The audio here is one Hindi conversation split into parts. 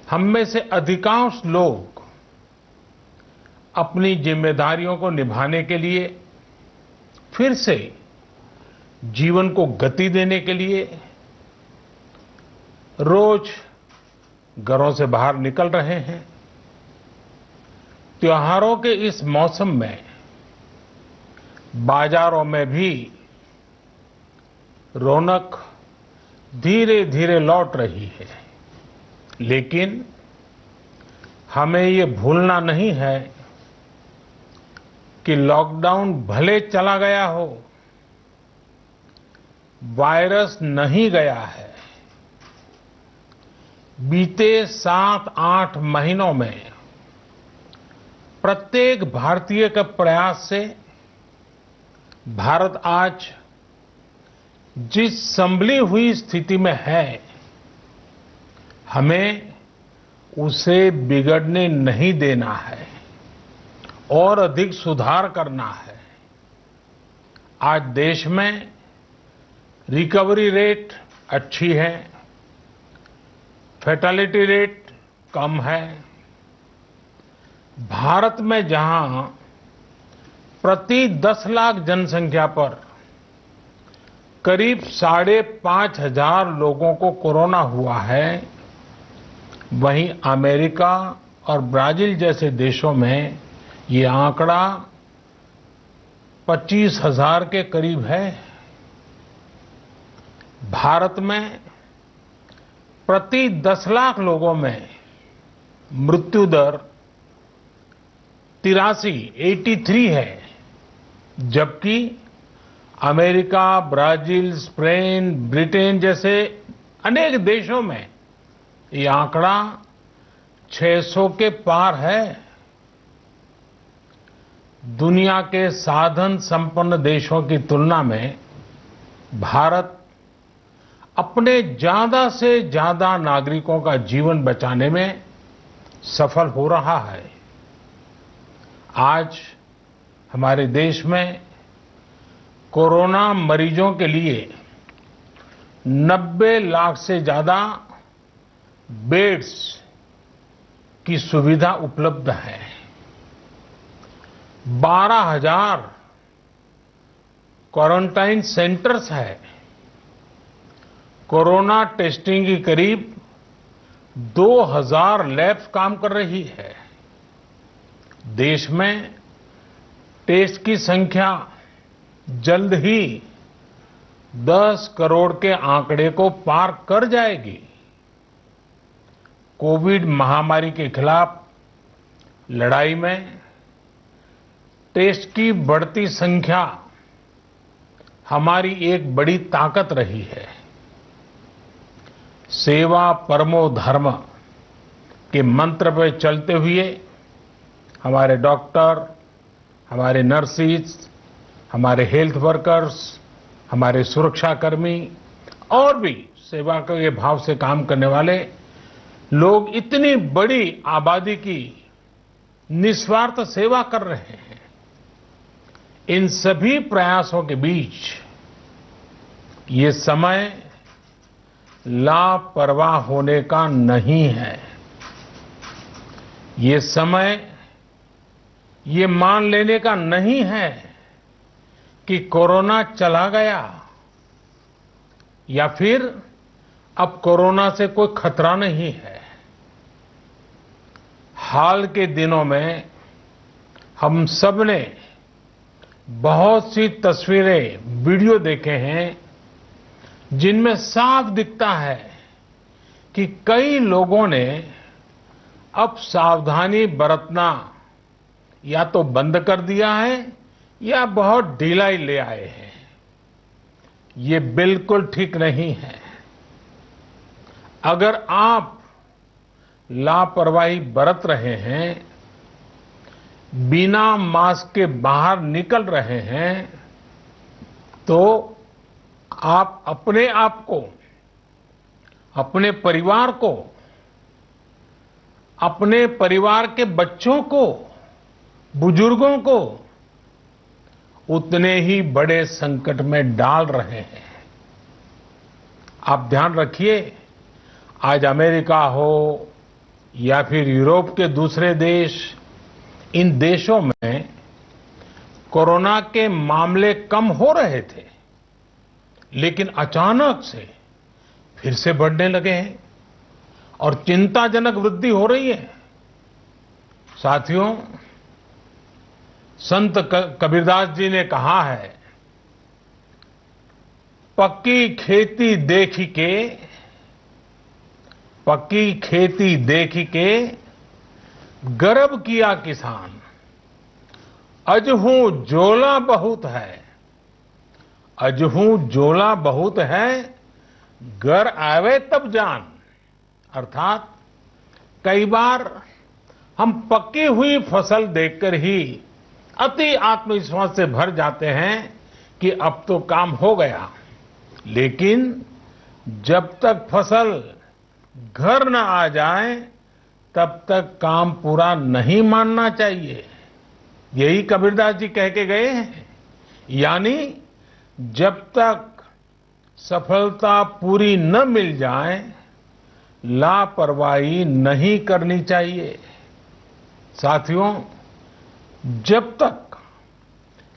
हम में से अधिकांश लोग अपनी जिम्मेदारियों को निभाने के लिए फिर से जीवन को गति देने के लिए रोज घरों से बाहर निकल रहे हैं। त्योहारों के इस मौसम में बाजारों में भी रौनक धीरे धीरे लौट रही है, लेकिन हमें ये भूलना नहीं है कि लॉकडाउन भले चला गया हो, वायरस नहीं गया है। बीते 7-8 महीनों में प्रत्येक भारतीय के प्रयास से भारत आज जिस संभली हुई स्थिति में है, हमें उसे बिगड़ने नहीं देना है और अधिक सुधार करना है। आज देश में रिकवरी रेट अच्छी है, फैटेलिटी रेट कम है। भारत में जहां प्रति 10 लाख जनसंख्या पर करीब 5,500 लोगों को कोरोना हुआ है, वहीं अमेरिका और ब्राजील जैसे देशों में ये आंकड़ा 25,000 के करीब है। भारत में प्रति 10 लाख लोगों में मृत्यु दर 83 है, जबकि अमेरिका, ब्राजील, स्पेन, ब्रिटेन जैसे अनेक देशों में ये आंकड़ा 600 के पार है। दुनिया के साधन संपन्न देशों की तुलना में भारत अपने ज्यादा से ज्यादा नागरिकों का जीवन बचाने में सफल हो रहा है। आज हमारे देश में कोरोना मरीजों के लिए 90 लाख से ज्यादा बेड्स की सुविधा उपलब्ध है। 12,000 क्वारंटाइन सेंटर्स है। कोरोना टेस्टिंग की करीब 2,000 लैब्स काम कर रही है। देश में टेस्ट की संख्या जल्द ही 10 करोड़ के आंकड़े को पार कर जाएगी। कोविड महामारी के खिलाफ लड़ाई में टेस्ट की बढ़ती संख्या हमारी एक बड़ी ताकत रही है। सेवा परमो धर्म के मंत्र पर चलते हुए हमारे डॉक्टर, हमारे नर्सिस, हमारे हेल्थ वर्कर्स, हमारे सुरक्षाकर्मी और भी सेवा के भाव से काम करने वाले लोग इतनी बड़ी आबादी की निस्वार्थ सेवा कर रहे हैं। इन सभी प्रयासों के बीच ये समय लापरवाह होने का नहीं है। ये समय ये मान लेने का नहीं है कि कोरोना चला गया या फिर अब कोरोना से कोई खतरा नहीं है। हाल के दिनों में हम सब ने बहुत सी तस्वीरें, वीडियो देखे हैं जिनमें साफ दिखता है कि कई लोगों ने अब सावधानी बरतना या तो बंद कर दिया है या बहुत ढिलाई ले आए हैं। ये बिल्कुल ठीक नहीं है। अगर आप लापरवाही बरत रहे हैं, बिना मास्क के बाहर निकल रहे हैं, तो आप अपने आप को, अपने परिवार को, अपने परिवार के बच्चों को, बुजुर्गों को उतने ही बड़े संकट में डाल रहे हैं। आप ध्यान रखिए, आज अमेरिका हो, या फिर यूरोप के दूसरे देश, इन देशों में कोरोना के मामले कम हो रहे थे, लेकिन अचानक से फिर से बढ़ने लगे हैं और चिंताजनक वृद्धि हो रही है। साथियों, संत कबीरदास जी ने कहा है, पक्की खेती देखी के गर्व किया किसान, अजहू जोला बहुत है, घर आवे तब जान। अर्थात कई बार हम पक्की हुई फसल देखकर ही अति आत्मविश्वास से भर जाते हैं कि अब तो काम हो गया, लेकिन जब तक फसल घर न आ जाए तब तक काम पूरा नहीं मानना चाहिए। यही कबीरदास जी कह के गए हैं। यानी जब तक सफलता पूरी न मिल जाए, लापरवाही नहीं करनी चाहिए। साथियों, जब तक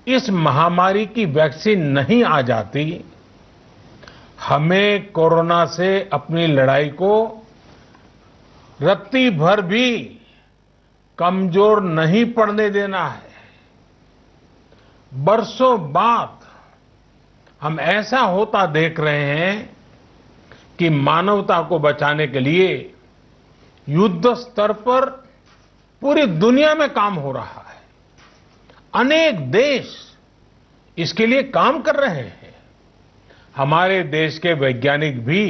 इस महामारी की वैक्सीन नहीं आ जाती, हमें कोरोना से अपनी लड़ाई को रत्ती भर भी कमजोर नहीं पड़ने देना है। बरसों बाद हम ऐसा होता देख रहे हैं कि मानवता को बचाने के लिए युद्ध स्तर पर पूरी दुनिया में काम हो रहा है। अनेक देश इसके लिए काम कर रहे हैं। हमारे देश के वैज्ञानिक भी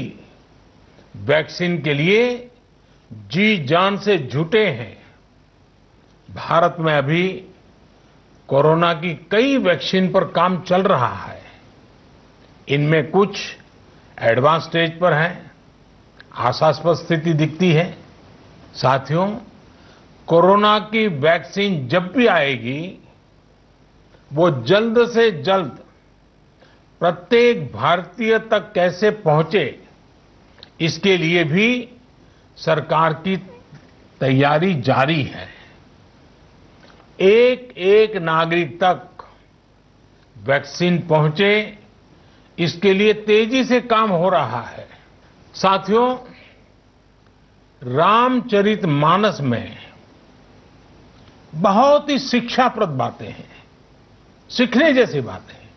वैक्सीन के लिए जी जान से जुटे हैं। भारत में अभी कोरोना की कई वैक्सीन पर काम चल रहा है। इनमें कुछ एडवांस स्टेज पर हैं, आशास्पद स्थिति दिखती है। साथियों, कोरोना की वैक्सीन जब भी आएगी, वो जल्द से जल्द प्रत्येक भारतीय तक कैसे पहुंचे, इसके लिए भी सरकार की तैयारी जारी है। एक एक नागरिक तक वैक्सीन पहुंचे, इसके लिए तेजी से काम हो रहा है। साथियों, रामचरितमानस में बहुत ही शिक्षाप्रद बातें हैं, सीखने जैसी बातें हैं,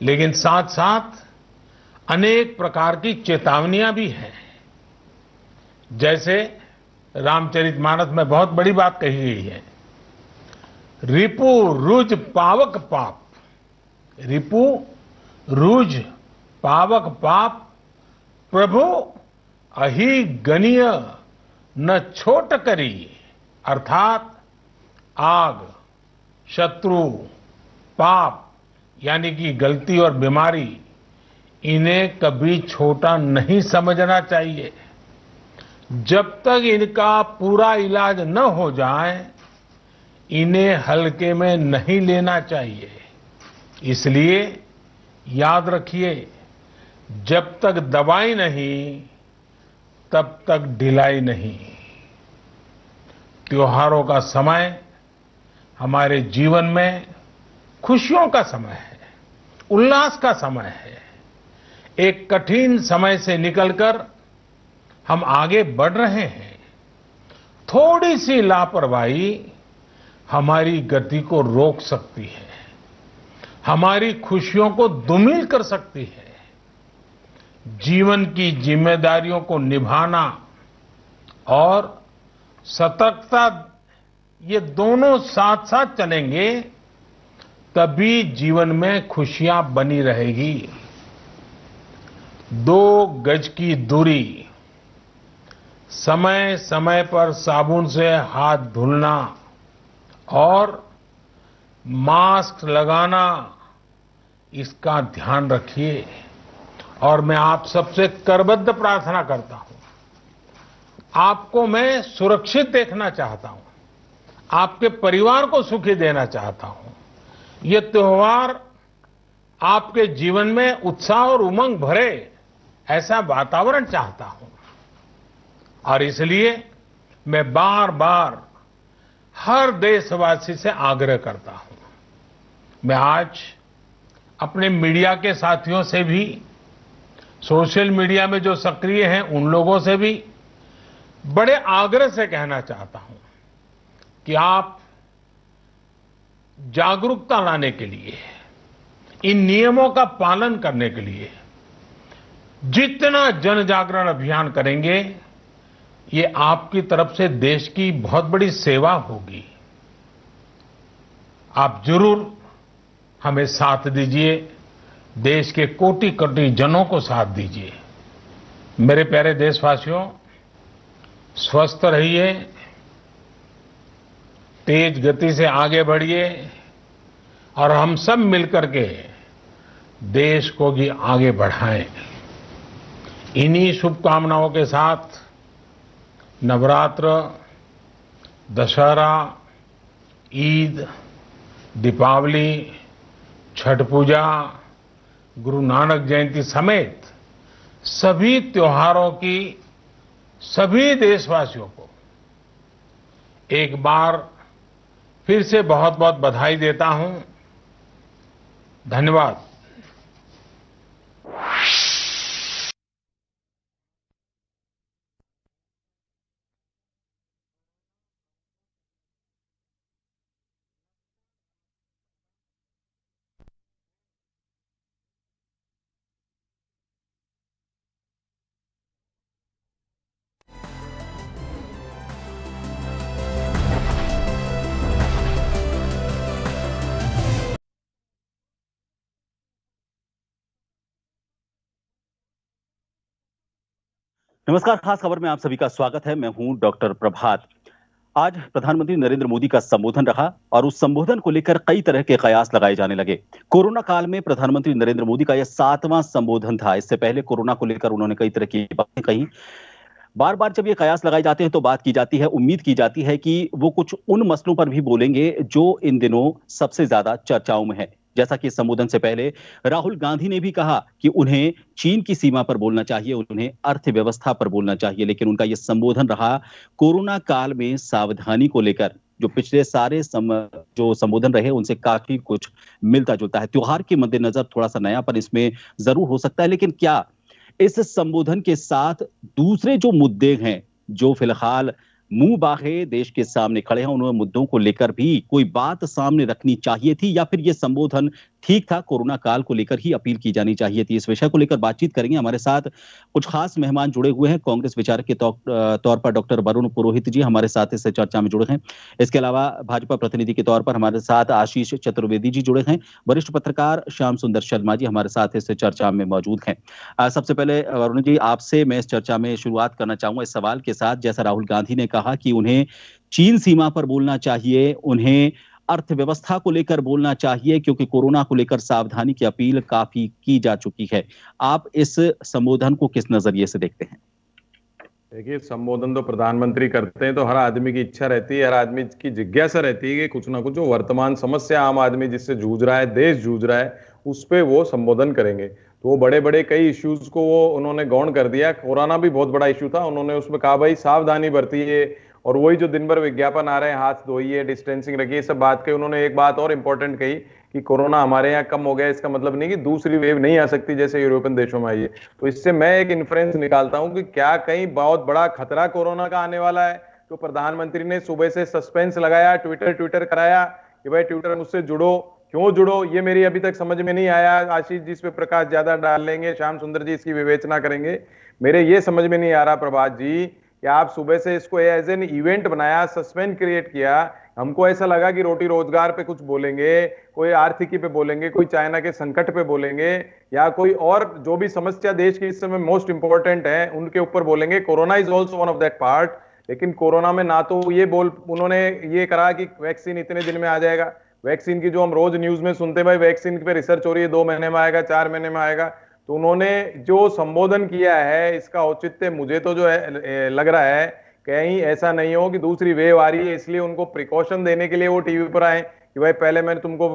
लेकिन साथ साथ अनेक प्रकार की चेतावनियां भी हैं। जैसे रामचरितमानस में बहुत बड़ी बात कही गई है, रिपु रुज पावक पाप। रिपु रुज पावक पाप, प्रभु अहि गनीय न छोट करी। अर्थात आग, शत्रु, पाप यानी कि गलती और बीमारी, इन्हें कभी छोटा नहीं समझना चाहिए। जब तक इनका पूरा इलाज न हो जाए, इन्हें हल्के में नहीं लेना चाहिए। इसलिए याद रखिए, जब तक दवाई नहीं, तब तक ढिलाई नहीं। त्योहारों का समय हमारे जीवन में खुशियों का समय है, उल्लास का समय है। एक कठिन समय से निकलकर हम आगे बढ़ रहे हैं। थोड़ी सी लापरवाही हमारी गति को रोक सकती है, हमारी खुशियों को धूमिल कर सकती है। जीवन की जिम्मेदारियों को निभाना और सतर्कता, ये दोनों साथ साथ चलेंगे, तभी जीवन में खुशियां बनी रहेगी। 2 गज की दूरी, समय समय पर साबुन से हाथ धुलना और मास्क लगाना, इसका ध्यान रखिए। और मैं आप सबसे करबद्ध प्रार्थना करता हूं, आपको मैं सुरक्षित देखना चाहता हूं, आपके परिवार को सुखी देना चाहता हूं। ये त्योहार आपके जीवन में उत्साह और उमंग भरे, ऐसा वातावरण चाहता हूं। और इसलिए मैं बार बार हर देशवासी से आग्रह करता हूं। मैं आज अपने मीडिया के साथियों से भी, सोशल मीडिया में जो सक्रिय हैं उन लोगों से भी बड़े आग्रह से कहना चाहता हूं कि आप जागरूकता लाने के लिए, इन नियमों का पालन करने के लिए जितना जन जागरण अभियान करेंगे, ये आपकी तरफ से देश की बहुत बड़ी सेवा होगी। आप जरूर हमें साथ दीजिए, देश के कोटि कोटि जनों को साथ दीजिए। मेरे प्यारे देशवासियों, स्वस्थ रहिए, तेज गति से आगे बढ़िए और हम सब मिलकर के देश को भी आगे बढ़ाएं। इन्हीं शुभकामनाओं के साथ नवरात्र, दशहरा, ईद, दीपावली, छठ पूजा, गुरु नानक जयंती समेत सभी त्योहारों की सभी देशवासियों को एक बार फिर से बहुत बहुत बधाई देता हूं। धन्यवाद। नमस्कार, खास खबर में आप सभी का स्वागत है। मैं हूं डॉक्टर प्रभात। आज प्रधानमंत्री नरेंद्र मोदी का संबोधन रहा और उस संबोधन को लेकर कई तरह के कयास लगाए जाने लगे। कोरोना काल में प्रधानमंत्री नरेंद्र मोदी का यह 7वां संबोधन था। इससे पहले कोरोना को लेकर उन्होंने कई तरह की बातें कही। बार बार जब ये कयास लगाए जाते हैं तो बात की जाती है, उम्मीद की जाती है कि वो कुछ उन मसलों पर भी बोलेंगे जो इन दिनों सबसे ज्यादा चर्चाओं में है। जैसा कि संबोधन से पहले राहुल गांधी ने भी कहा कि उन्हें चीन की सीमा पर बोलना चाहिए, उन्हें अर्थव्यवस्था पर बोलना चाहिए, लेकिन उनका यह संबोधन रहा कोरोना काल में सावधानी को लेकर, जो पिछले सारे जो संबोधन रहे उनसे काफी कुछ मिलता जुलता है। त्योहार के मद्देनजर थोड़ा सा नयापन इसमें जरूर हो सकता है, लेकिन क्या इस संबोधन के साथ दूसरे जो मुद्दे हैं जो फिलहाल मुंह बाहे देश के सामने खड़े हैं, उन मुद्दों को लेकर भी कोई बात सामने रखनी चाहिए थी या फिर यह संबोधन ठीक था, कोरोना काल को लेकर ही अपील की जानी चाहिए थी? इस विषय को लेकर बातचीत करेंगे। हमारे साथ कुछ खास मेहमान जुड़े हुए हैं। कांग्रेस विचारक के तौर पर डॉक्टर वरुण पुरोहित जी हमारे साथ इस चर्चा में जुड़े हैं। इसके अलावा भाजपा प्रतिनिधि के तौर पर हमारे साथ आशीष चतुर्वेदी जी जुड़े हैं। वरिष्ठ पत्रकार श्याम सुंदर शर्मा जी हमारे साथ इस चर्चा में मौजूद हैं। सबसे पहले वरुण जी, आपसे मैं इस चर्चा में शुरुआत करना चाहूंगा इस सवाल के साथ। जैसा राहुल गांधी ने कहा कि उन्हें चीन सीमा पर बोलना चाहिए, उन्हें अर्थव्यवस्था को लेकर बोलना चाहिए, क्योंकि कोरोना को लेकर सावधानी की अपील काफी की जा चुकी है। आप इस संबोधन को किस नजरिए से देखते हैं? देखिए, संबोधन तो प्रधानमंत्री करते हैं तो हर आदमी की इच्छा रहती है, हर आदमी की जिज्ञासा रहती है कि कुछ ना कुछ जो वर्तमान समस्या आम आदमी जिससे जूझ रहा है, देश जूझ रहा है, उस पे वो संबोधन करेंगे। तो वो बड़े बड़े कई इश्यूज को वो उन्होंने गौण कर दिया। कोरोना भी बहुत बड़ा इश्यू था, उन्होंने उसमें कहा भाई सावधानी बरतिए, और वही जो दिन भर विज्ञापन आ रहे हैं, हाथ धोइए, डिस्टेंसिंग रखिए, सब बात कही। उन्होंने एक बात और इंपॉर्टेंट कही कि कोरोना हमारे यहाँ कम हो गया, इसका मतलब नहीं कि दूसरी वेव नहीं आ सकती जैसे यूरोपियन देशों में आई है। तो इससे मैं एक इन्फ्रेंस निकालता हूं कि क्या कहीं बहुत बड़ा खतरा कोरोना का आने वाला है। तो प्रधानमंत्री ने सुबह से सस्पेंस लगाया, ट्विटर कराया कि भाई ट्विटर मुझसे जुड़ो, क्यों जुड़ो, ये मेरी अभी तक समझ में नहीं आया। आशीष जी इस पे प्रकाश ज्यादा डाल लेंगे, श्याम सुंदर जी इसकी विवेचना करेंगे। मेरे ये समझ में नहीं आ रहा प्रभात जी कि आप सुबह से इसको एज एन इवेंट बनाया, सस्पेंस क्रिएट किया। हमको ऐसा लगा कि रोटी रोजगार पे कुछ बोलेंगे, कोई आर्थिकी पे बोलेंगे, कोई चाइना के संकट पे बोलेंगे, या कोई और जो भी समस्या देश की इस समय मोस्ट इंपॉर्टेंट है उनके ऊपर बोलेंगे। Corona is also one of that part. लेकिन कोरोना में ना तो ये उन्होंने ये करा कि वैक्सीन इतने दिन में आ जाएगा। वैक्सीन की जो हम रोज न्यूज में सुनते, भाई वैक्सीन पे रिसर्च हो रही है, 2 महीने में आएगा, 4 महीने में आएगा। तो उन्होंने जो संबोधन किया है इसका औचित्य मुझे तो जो है लग रहा है कहीं ऐसा नहीं हो कि दूसरी वेव आ रही है, इसलिए उनको प्रिकॉशन देने के लिए वो टीवी पर आए कि भाई पहले मैं तुमको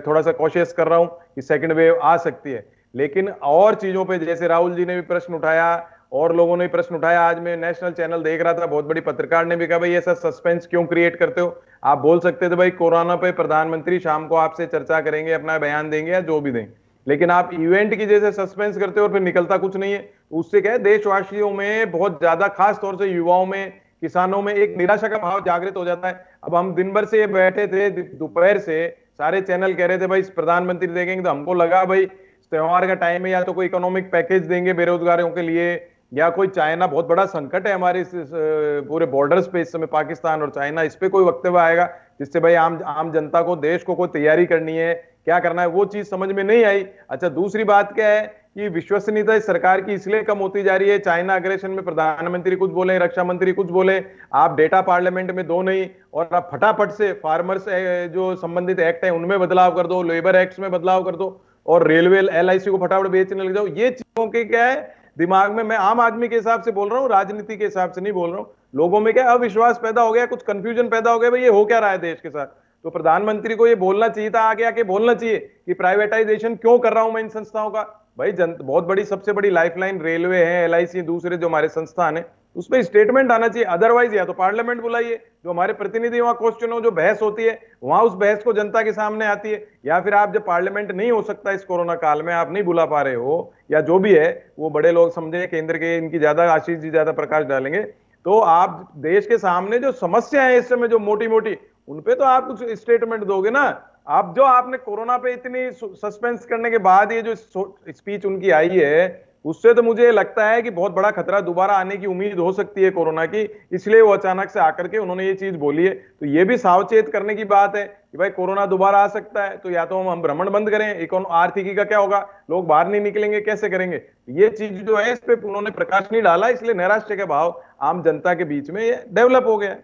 थोड़ा सा कॉशियस कर रहा हूं कि सेकंड वेव आ सकती है। लेकिन और चीजों पे जैसे राहुल जी ने भी प्रश्न उठाया, और लोगों ने प्रश्न उठाया। आज मैं नेशनल चैनल देख रहा था, बहुत बड़ी पत्रकार ने भी कहा भाई ऐसा सस्पेंस क्यों क्रिएट करते हो, आप बोल सकते थे भाई कोरोना पे प्रधानमंत्री शाम को आपसे चर्चा करेंगे, अपना बयान देंगे या जो भी देंगे, लेकिन आप इवेंट की जैसे सस्पेंस करते हो और फिर निकलता कुछ नहीं है। उससे क्या है, देशवासियों में बहुत ज्यादा, खास तौर से युवाओं में, किसानों में एक निराशा का भाव जागृत हो जाता है। अब हम दिन भर से बैठे थे, दोपहर से सारे चैनल कह रहे थे भाई प्रधानमंत्री देखेंगे, तो हमको लगा भाई त्योहार का टाइम है, या तो कोई इकोनॉमिक पैकेज देंगे बेरोजगारों के लिए, या कोई चाइना, बहुत बड़ा संकट है हमारे पूरे बॉर्डर्स पे इस समय, पाकिस्तान और चाइना, इस पे कोई वक्तव्य आएगा जिससे भाई आम आम जनता को, देश को कोई तैयारी करनी है, क्या करना है, वो चीज समझ में नहीं आई। अच्छा, दूसरी बात क्या है कि विश्वसनीयता इस सरकार की इसलिए कम होती जा रही है, चाइना अग्रेशन में प्रधानमंत्री कुछ बोले, रक्षा मंत्री कुछ बोले, आप डेटा पार्लियामेंट में दो नहीं, और आप फटाफट से फार्मर्स जो संबंधित एक्ट है उनमें बदलाव कर दो, लेबर एक्ट में बदलाव कर दो, और रेलवे LIC को फटाफट बेचने लग जाओ। ये चीजों के क्या है दिमाग में, मैं आम आदमी के हिसाब से बोल रहा हूँ, राजनीति के हिसाब से नहीं बोल रहा हूँ, लोगों में क्या अविश्वास पैदा हो गया, कुछ कंफ्यूजन पैदा हो गया, भाई ये हो क्या रहा है देश के साथ। तो प्रधानमंत्री को ये बोलना चाहिए था, आगे आके बोलना चाहिए कि प्राइवेटाइजेशन क्यों कर रहा हूं मैं इन संस्थाओं का। भाई बहुत बड़ी, सबसे बड़ी लाइफलाइन रेलवे है, LIC, दूसरे जो हमारे संस्थान है, उसमें स्टेटमेंट आना चाहिए। अदरवाइज या तो पार्लियामेंट बुलाइए, जो हमारे प्रतिनिधि वहां क्वेश्चन हो, जो बहस होती है वहां उस बहस को जनता के सामने आती है, या फिर आप जब पार्लियामेंट नहीं हो सकता इस कोरोना काल में, आप नहीं बुला पा रहे हो, या जो भी है वो बड़े लोग समझे, केंद्र के इनकी ज्यादा, आशीष जी ज्यादा प्रकाश डालेंगे, तो आप देश के सामने जो समस्या है इस समय, जो मोटी मोटी, उनपे तो आप कुछ स्टेटमेंट दोगे ना। आप जो आपने कोरोना पे इतनी सस्पेंस करने के बाद ये जो स्पीच उनकी आई है, उससे तो मुझे लगता है कि बहुत बड़ा खतरा दोबारा आने की उम्मीद हो सकती है कोरोना की, इसलिए वो अचानक से आकर के उन्होंने ये चीज बोली है। तो ये भी सावचेत करने की बात है कि भाई कोरोना दोबारा आ सकता है, तो या तो हम भ्रमण बंद करें, आर्थिकी का क्या होगा, लोग बाहर नहीं निकलेंगे, कैसे करेंगे। ये चीज जो है इस पे उन्होंने प्रकाश नहीं डाला, इसलिए नैराश्य का भाव आम जनता के बीच में डेवलप हो गया।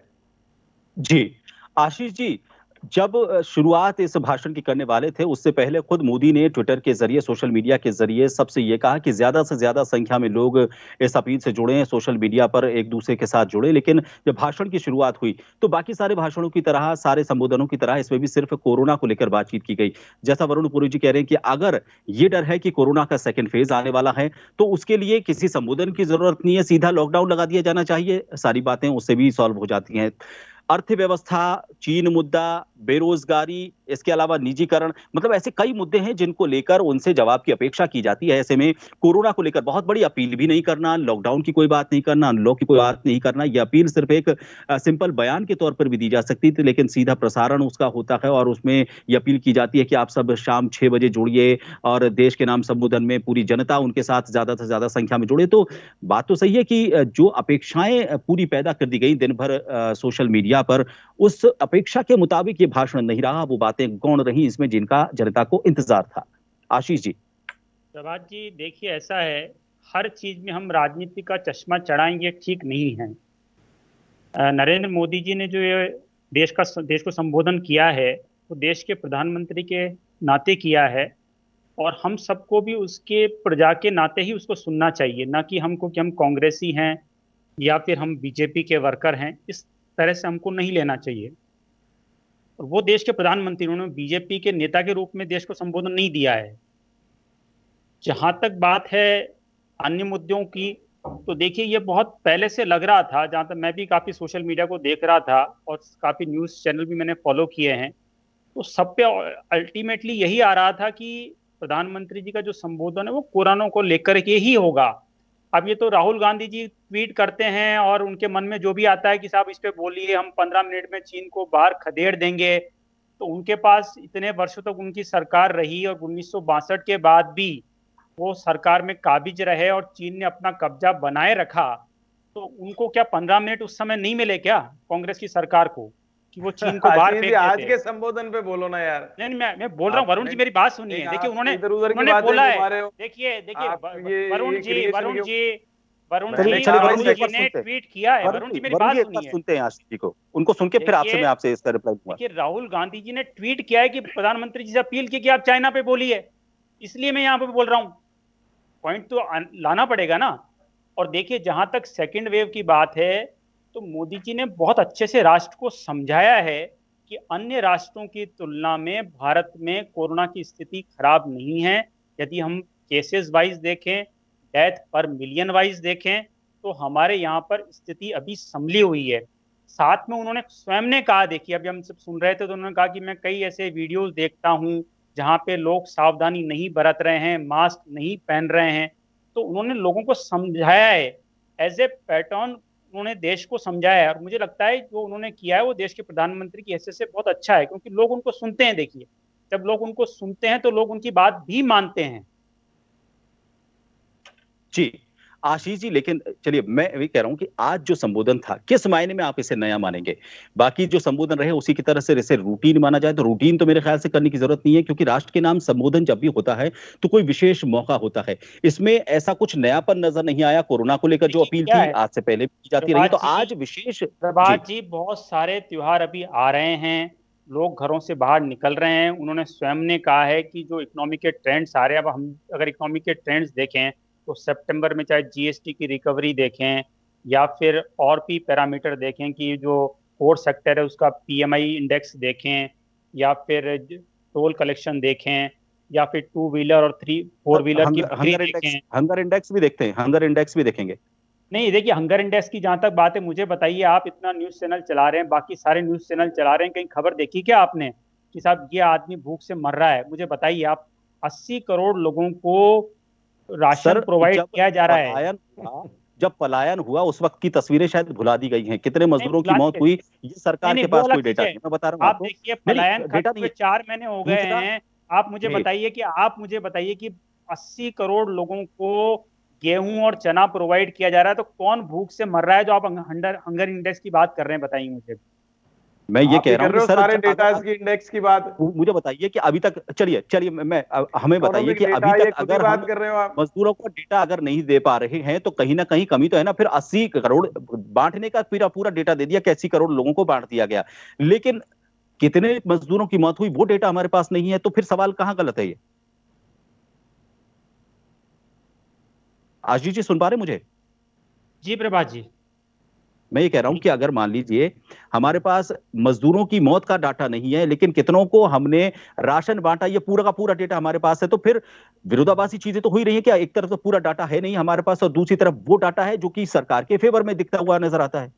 जी आशीष जी, जब शुरुआत इस भाषण की करने वाले थे, उससे पहले खुद मोदी ने ट्विटर के जरिए, सोशल मीडिया के जरिए सबसे ये कहा कि ज्यादा से ज्यादा संख्या में लोग इस अपील से जुड़े, सोशल मीडिया पर एक दूसरे के साथ जुड़े। लेकिन जब भाषण की शुरुआत हुई तो बाकी सारे भाषणों की तरह, सारे संबोधनों की तरह इसमें भी सिर्फ कोरोना को लेकर बातचीत की गई। जैसा वरुण पुरी जी कह रहे हैं कि अगर ये डर है कि कोरोना का सेकेंड फेज आने वाला है तो उसके लिए किसी संबोधन की जरूरत नहीं है, सीधा लॉकडाउन लगा दिया जाना चाहिए, सारी बातें उससे भी सॉल्व हो जाती हैं। अर्थव्यवस्था, चीन मुद्दा, बेरोजगारी, इसके अलावा निजीकरण, मतलब ऐसे कई मुद्दे हैं जिनको लेकर उनसे जवाब की अपेक्षा की जाती है। ऐसे में कोरोना को लेकर बहुत बड़ी अपील भी नहीं करना, लॉकडाउन की कोई बात नहीं करना, अनलॉक की कोई बात नहीं करना, यह अपील सिर्फ एक सिंपल बयान के तौर पर भी दी जा सकती थी, लेकिन सीधा प्रसारण उसका होता है और उसमें यह अपील की जाती है कि आप सब शाम 6 बजे जुड़िए और देश के नाम संबोधन में पूरी जनता उनके साथ ज्यादा से ज्यादा संख्या में जुड़े। तो बात तो सही है कि जो अपेक्षाएं पूरी पैदा कर दी गई दिन भर सोशल मीडिया पर, उस अपेक्षा के मुताबिक ये भाषण नहीं रहा, वो बातें गौण रही इसमें जिनका जनता को इंतजार था। आशीष जी। प्रभात जी, देखिए ऐसा है, हर चीज में हम राजनीति का चश्मा चढ़ाएंगे ठीक नहीं है। नरेंद्र मोदी जी ने जो ये देश को संबोधन किया है वो देश के प्रधानमंत्री के नाते किया है, और हम सबको भी उसके प्रजा के नाते ही उसको सुनना चाहिए, ना कि हमको कि हम कांग्रेसी हैं या फिर हम बीजेपी के वर्कर हैं, इस तरह से हमको नहीं लेना चाहिए। और वो देश के प्रधानमंत्री, उन्होंने बीजेपी के नेता के रूप में देश को संबोधन नहीं दिया है। जहां तक बात है अन्य मुद्दों की, तो देखिए ये बहुत पहले से लग रहा था, जहां तक मैं भी काफी सोशल मीडिया को देख रहा था और काफी न्यूज चैनल भी मैंने फॉलो किए हैं, तो सब पे अल्टीमेटली यही आ रहा था कि प्रधानमंत्री जी का जो संबोधन है वो कोरोना को लेकर के ही होगा। अब ये तो राहुल गांधी जी ट्वीट करते हैं और उनके मन में जो भी आता है कि साहब इस पे बोलिए, हम 15 मिनट में चीन को बाहर खदेड़ देंगे। तो उनके पास इतने वर्षों तक उनकी सरकार रही और 1962 के बाद भी वो सरकार में काबिज रहे और चीन ने अपना कब्जा बनाए रखा। तो उनको क्या 15 मिनट उस समय नहीं मिले क्या कांग्रेस की सरकार को कि वो चीन को बाहर फेंक देते? आज के संबोधन पे बोलो ना यार। नहीं, मैं बोल रहा हूँ, वरुण जी मेरी बात सुनिए। देखिए उन्होंने बोला है, देखिए वरुण जी ने ट्वीट किया है। वरुण जी मेरी बात सुनिए, सुनते हैं आशीष जी को, उनको सुन के फिर आपसे मैं आपसे इसका रिप्लाई दूंगा। देखिए राहुल गांधी जी ने ट्वीट किया है कि प्रधानमंत्री जी से अपील की कि आप चाइना पे बोलिए, इसलिए मैं यहाँ पे बोल रहा हूँ। पॉइंट तो लाना पड़ेगा ना। और देखिए जहां तक सेकेंड वेव की बात है, तो मोदी जी ने बहुत अच्छे से राष्ट्र को समझाया है कि अन्य राष्ट्रों की तुलना में भारत में कोरोना की स्थिति खराब नहीं है। यदि हम केसेस वाइज देखें, डेथ पर मिलियन वाइज देखें तो हमारे यहाँ पर स्थिति अभी संभली हुई है। साथ में उन्होंने स्वयं ने कहा, देखिए अभी हम सब सुन रहे थे तो उन्होंने कहा कि मैं कई ऐसे वीडियोस देखता हूँ जहाँ पे लोग सावधानी नहीं बरत रहे हैं, मास्क नहीं पहन रहे हैं। तो उन्होंने लोगों को समझाया है, एज ए पैटर्न उन्होंने देश को समझाया है। और मुझे लगता है जो उन्होंने किया है वो देश के प्रधानमंत्री की हैसियत से बहुत अच्छा है, क्योंकि लोग उनको सुनते हैं। देखिए जब लोग उनको सुनते हैं तो लोग उनकी बात भी मानते हैं। जी आशीष जी, लेकिन चलिए मैं भी कह रहा हूं कि आज जो संबोधन था किस मायने में आप इसे नया मानेंगे? बाकी जो संबोधन रहे उसी की तरह से इसे रूटीन माना जाए तो रूटीन तो मेरे ख्याल से करने की जरूरत नहीं है, क्योंकि राष्ट्र के नाम संबोधन जब भी होता है तो कोई विशेष मौका होता है। इसमें ऐसा कुछ नयापन नजर नहीं आया। कोरोना को लेकर जो अपील थी आज से पहले भी की जाती रही, तो आज विशेष प्रभात जी बहुत सारे त्योहार अभी आ रहे हैं, लोग घरों से बाहर निकल रहे हैं। उन्होंने स्वयं ने कहा है कि जो इकोनॉमी के ट्रेंड्स आ रहे हैं, अब हम अगर इकोनॉमी के ट्रेंड्स देखें तो सितंबर में चाहे जीएसटी की रिकवरी देखें या फिर और भी पैरामीटर देखें कि जो कोर सेक्टर है उसका पीएमआई इंडेक्स देखें या फिर टोल कलेक्शन देखें या फिर टू व्हीलर और फोर व्हीलर की बिक्री देखें। हंगर इंडेक्स भी देखते हैं, हंगर इंडेक्स भी देखेंगे। नहीं देखिए, हंगर इंडेक्स की जहां तक बात है, मुझे बताइए, आप इतना न्यूज चैनल चला रहे हैं, बाकी सारे न्यूज चैनल चला रहे हैं, कहीं खबर देखी क्या आपने कि साहब ये आदमी भूख से मर रहा है? मुझे बताइए आप, 80 करोड़ लोगों को राशन प्रोवाइड किया जा रहा है। जब पलायन हुआ उस वक्त की तस्वीरें शायद भुला दी गई हैं, कितने मजदूरों की मौत हुई, ये सरकार के पास कोई डेटा नहीं। मैं बता रहा हूँ आप देखिए, पलायन खत्म हुए 4 महीने हो गए हैं। आप मुझे बताइए कि 80 करोड़ लोगों को गेहूं और चना प्रोवाइड किया जा रहा है, तो कौन भूख से मर रहा है जो आप हंगर इंडेक्स की बात कर रहे हैं? बताइए मुझे। मैं ये कह रहा हूं सर, सारे डेटा की इंडेक्स की बात मुझे बताइए कि अभी तक, चलिए मैं हमें बताइए कि अभी तक अगर बात कर रहे हो आप, मजदूरों को डेटा अगर नहीं दे पा रहे हैं तो कहीं ना कहीं कमी तो है ना। फिर 80 करोड़ बांटने का पूरा डेटा दे दिया कि 80 करोड़ लोगों को बांट दिया गया, लेकिन कितने मजदूरों की मौत हुई वो डेटा हमारे पास नहीं है। तो फिर सवाल कहां गलत है? ये आशीष जी सुन पा रहे मुझे? जी प्रभात जी, मैं ये कह रहा हूं कि अगर मान लीजिए हमारे पास मजदूरों की मौत का डाटा नहीं है लेकिन कितनों को हमने राशन बांटा, ये पूरा का पूरा डेटा हमारे पास है, तो फिर विरोधाभासी चीजें तो हो ही रही है क्या? एक तरफ तो पूरा डाटा है नहीं हमारे पास और दूसरी तरफ वो डाटा है जो कि सरकार के फेवर में दिखता हुआ नजर आता है।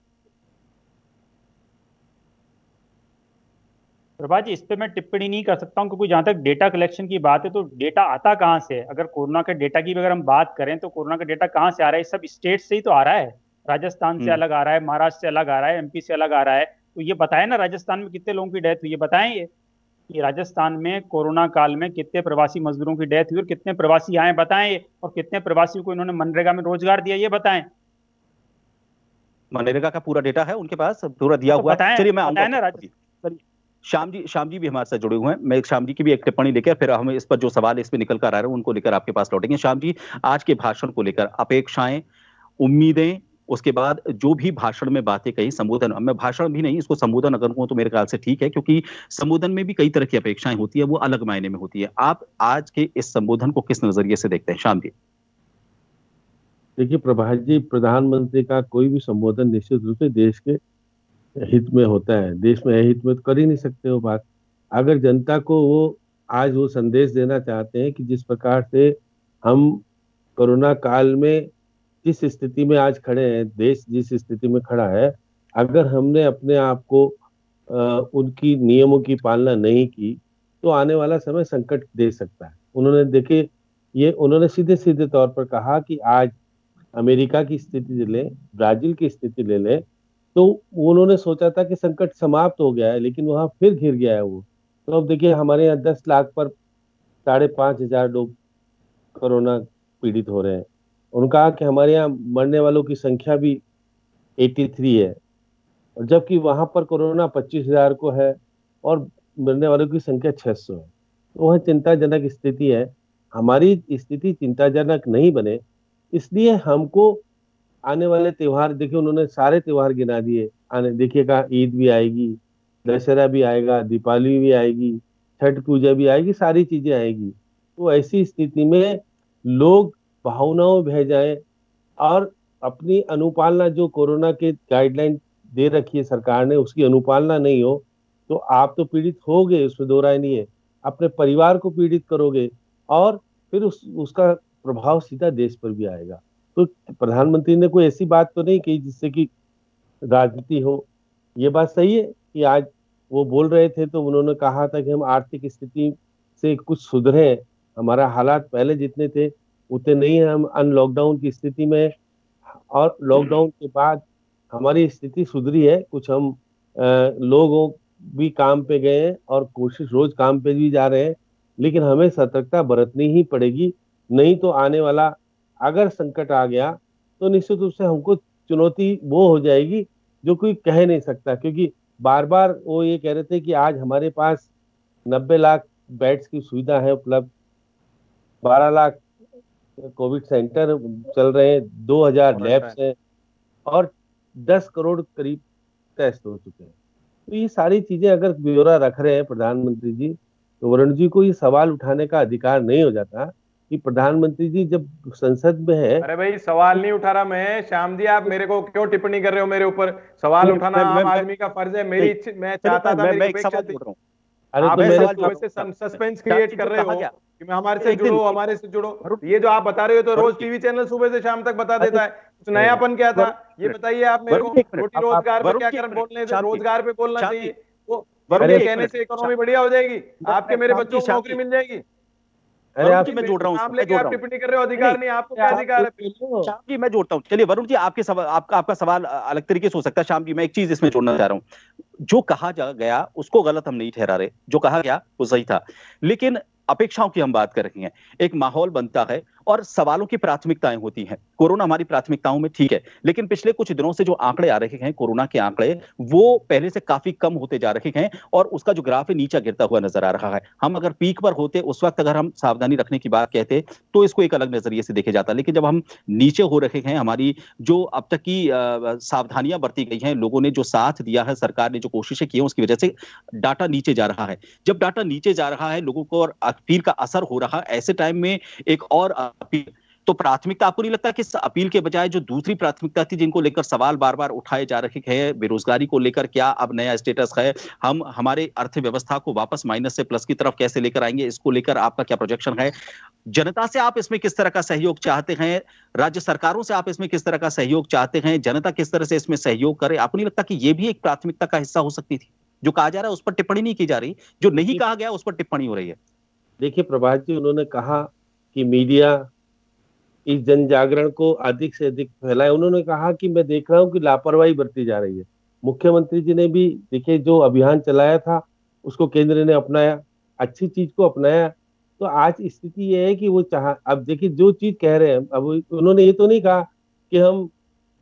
प्रभात जी, इस पे मैं टिप्पणी नहीं कर सकता हूं, क्योंकि जहां तक डेटा कलेक्शन की बात है तो डेटा आता कहां से है? अगर कोरोना के डेटा की अगर हम बात करें तो कोरोना का डेटा कहां से आ रहा है? सब स्टेट से ही तो आ रहा है। राजस्थान से अलग आ रहा है, महाराष्ट्र से अलग आ रहा है, एमपी से अलग आ रहा है। तो ये बताएं ना, राजस्थान में कितने लोगों की डेथ हुई, ये बताएं। ये कि राजस्थान में कोरोना काल में कितने प्रवासी मजदूरों की डेथ हुई और कितने प्रवासी आए, बताएं। और कितने प्रवासियों को इन्होंने मनरेगा में रोजगार दिया, ये बताएं। मनरेगा का पूरा डेटा है उनके पास, पूरा दिया हुआ है। चलिए मैं आऊंगा ना राजस्थान। श्याम जी भी हमारे साथ जुड़े हुए हैं। मैं श्याम जी की भी एक टिप्पणी लेकर फिर हम इस पर जो सवाल इस पे निकल कर आ रहे हैं उनको लेकर आपके पास लौटेंगे। श्याम जी, आज के भाषण को लेकर अपेक्षाएं, उम्मीदें, उसके बाद जो भी भाषण में बातें कही, संबोधन, मैं भाषण भी नहीं इसको संबोधन अगर कहूं तो मेरे ख्याल से ठीक है, क्योंकि संबोधन में भी कई तरह की अपेक्षाएं होती है, वो अलग मायने में होती है। आप आज के इस संबोधन को किस नजरिए से देखते हैं श्याम जी? देखिए प्रभात जी, प्रधानमंत्री का कोई भी संबोधन निश्चित रूप से देश के हित में होता है। देश में हित में तो कर ही नहीं सकते वो बात। अगर जनता को वो आज वो संदेश देना चाहते हैं कि जिस प्रकार से हम कोरोना काल में जिस स्थिति में आज खड़े हैं, देश जिस स्थिति में खड़ा है, अगर हमने अपने आप को उनकी नियमों की पालना नहीं की तो आने वाला समय संकट दे सकता है। उन्होंने देखिए, ये उन्होंने सीधे सीधे तौर पर कहा कि आज अमेरिका की स्थिति ले लें, ब्राजील की स्थिति ले लें, तो उन्होंने सोचा था कि संकट समाप्त हो गया है, लेकिन वहां फिर घिर गया है वो। तो अब देखिए हमारे यहाँ 10 लाख पर 5,500 लोग कोरोना पीड़ित हो रहे हैं। उन्होंने कहा कि हमारे यहाँ मरने वालों की संख्या भी 83 है, और जबकि वहां पर कोरोना 25,000 को है और मरने वालों की संख्या 600 है। तो वह चिंताजनक स्थिति है। हमारी स्थिति चिंताजनक नहीं बने, इसलिए हमको आने वाले त्योहार, देखिए उन्होंने सारे त्योहार गिना दिए। आने देखिएगा, ईद भी आएगी, दशहरा भी आएगा, दीपावली भी आएगी, छठ पूजा भी आएगी, सारी चीजें आएगी। तो ऐसी स्थिति में लोग भावनाओं बह जाए और अपनी अनुपालना, जो कोरोना के गाइडलाइन दे रखी है सरकार ने, उसकी अनुपालना नहीं हो तो आप तो पीड़ित होगे, उसमें दो राय नहीं है। अपने परिवार को पीड़ित करोगे और फिर उसका प्रभाव सीधा देश पर भी आएगा। तो प्रधानमंत्री ने कोई ऐसी बात तो नहीं कही जिससे कि राजनीति हो। ये बात सही है कि आज वो बोल रहे थे तो उन्होंने कहा था कि हम आर्थिक स्थिति से कुछ सुधरे, हमारा हालात पहले जितने थे उतने नहीं है, हम अन लॉकडाउन की स्थिति में, और लॉकडाउन के बाद हमारी स्थिति सुधरी है कुछ। हम लोगों भी काम पे गए हैं और कोशिश रोज काम पे भी जा रहे हैं, लेकिन हमें सतर्कता बरतनी ही पड़ेगी। नहीं तो आने वाला अगर संकट आ गया तो निश्चित रूप से हमको चुनौती वो हो जाएगी जो कोई कह नहीं सकता। क्योंकि बार बार वो ये कह रहे थे कि आज हमारे पास 90 लाख बेड्स की सुविधा है उपलब्ध, 12 लाख कोविड सेंटर चल रहे हैं, 2000 लैब्स हैं और 10 करोड़ करीब टेस्ट हो चुके हैं। तो ये सारी चीजें अगर ब्यौरा रख रहे हैं प्रधानमंत्री जी, तो वरुण जी को ये सवाल उठाने का अधिकार नहीं हो जाता कि प्रधानमंत्री जी जब संसद में है। अरे भाई सवाल नहीं उठा रहा मैं, श्याम जी आप मेरे को क्यों टिप्पणी कर रहे हो मेरे ऊपर? सवाल उठाना आम आदमी का फर्ज है। मेरी मैं चाहता था, मेरी अपेक्षा थी। अरे आप तो मेरे वैसे सस्पेंस क्रिएट कर रहे हो कि मैं हमारे से जुड़ो, हमारे से जुड़ो। ये जो आप बता रहे हो तो रोज टीवी चैनल सुबह से शाम तक बता देता है। कुछ नयापन क्या था ये बताइए आप मेरे को। रोटी रोजगार पे क्या कर बोलने से, रोजगार पे बोलना चाहिए। वो ये कहने से इकोनॉमी बढ़िया हो जाएगी, आपके मेरे बच्चों को नौकरी मिल जाएगी। अरे आप मैं जोड़ रहा हूँ, नाम लेके आप टिप्पणी कर रहे हो, अधिकार नहीं, आपको क्या अधिकार है? श्याम जी मैं जोड़ता हूँ। चलिए वरुण जी आपके सवाल, आपका सवाल अलग तरीके से हो सकता है। श्याम जी मैं एक चीज इसमें जोड़ना चाह रहा हूँ। जो कहा गया उसको गलत हम नहीं ठहरा रहे, जो कहा गया वो सही था, लेकिन अपेक्षाओं की हम बात कर रहे हैं। एक माहौल बनता है और सवालों की प्राथमिकताएं होती हैं। कोरोना हमारी प्राथमिकताओं में ठीक है, लेकिन पिछले कुछ दिनों से जो आंकड़े आ रहे हैं कोरोना के आंकड़े, वो पहले से काफी कम होते जा रहे हैं और उसका जो ग्राफ है नीचे गिरता हुआ नजर आ रहा है। हम अगर पीक पर होते उस वक्त अगर हम सावधानी रखने की बात कहते तो इसको एक अलग नजरिए से देखे जाता, लेकिन जब हम नीचे हो रहे हैं, हमारी जो अब तक की सावधानियां बरती गई हैं, लोगों ने जो साथ दिया है, सरकार ने जो कोशिशें की हैं, उसकी वजह से डाटा नीचे जा रहा है। जब डाटा नीचे जा रहा है, लोगों को और अपील का असर हो रहा है, ऐसे टाइम में एक और अपील, तो प्राथमिकता आपको नहीं लगता कि इस अपील के बजाय जो दूसरी प्राथमिकता थी जिनको लेकर सवाल बार बार उठाए जा रहे हैं, बेरोजगारी को लेकर क्या अब नया स्टेटस है, हम हमारे अर्थव्यवस्था को वापस माइनस से प्लस की तरफ कैसे लेकर आएंगे, इसको लेकर आपका क्या प्रोजेक्शन है? जनता से आप इसमें किस तरह का सहयोग चाहते हैं? राज्य सरकारों से आप इसमें किस तरह का सहयोग चाहते हैं? जनता किस तरह से इसमें सहयोग करे? आपको नहीं लगता कि यह भी एक प्राथमिकता का हिस्सा हो सकती थी? जो कहा जा रहा है उस पर टिप्पणी नहीं की जा रही, जो नहीं कहा गया उस पर टिप्पणी हो रही है। देखिए प्रभात जी, उन्होंने कहा कि मीडिया इस जन जागरण को अधिक से अधिक फैलाए। उन्होंने कहा कि मैं देख रहा हूं कि लापरवाही बरती जा रही है। मुख्यमंत्री जी ने भी देखिए जो अभियान चलाया था उसको केंद्र ने अपनाया, अच्छी चीज को अपनाया। तो आज स्थिति ये है कि वो चाह, अब देखिए जो चीज कह रहे हैं, अब उन्होंने ये तो नहीं कहा कि हम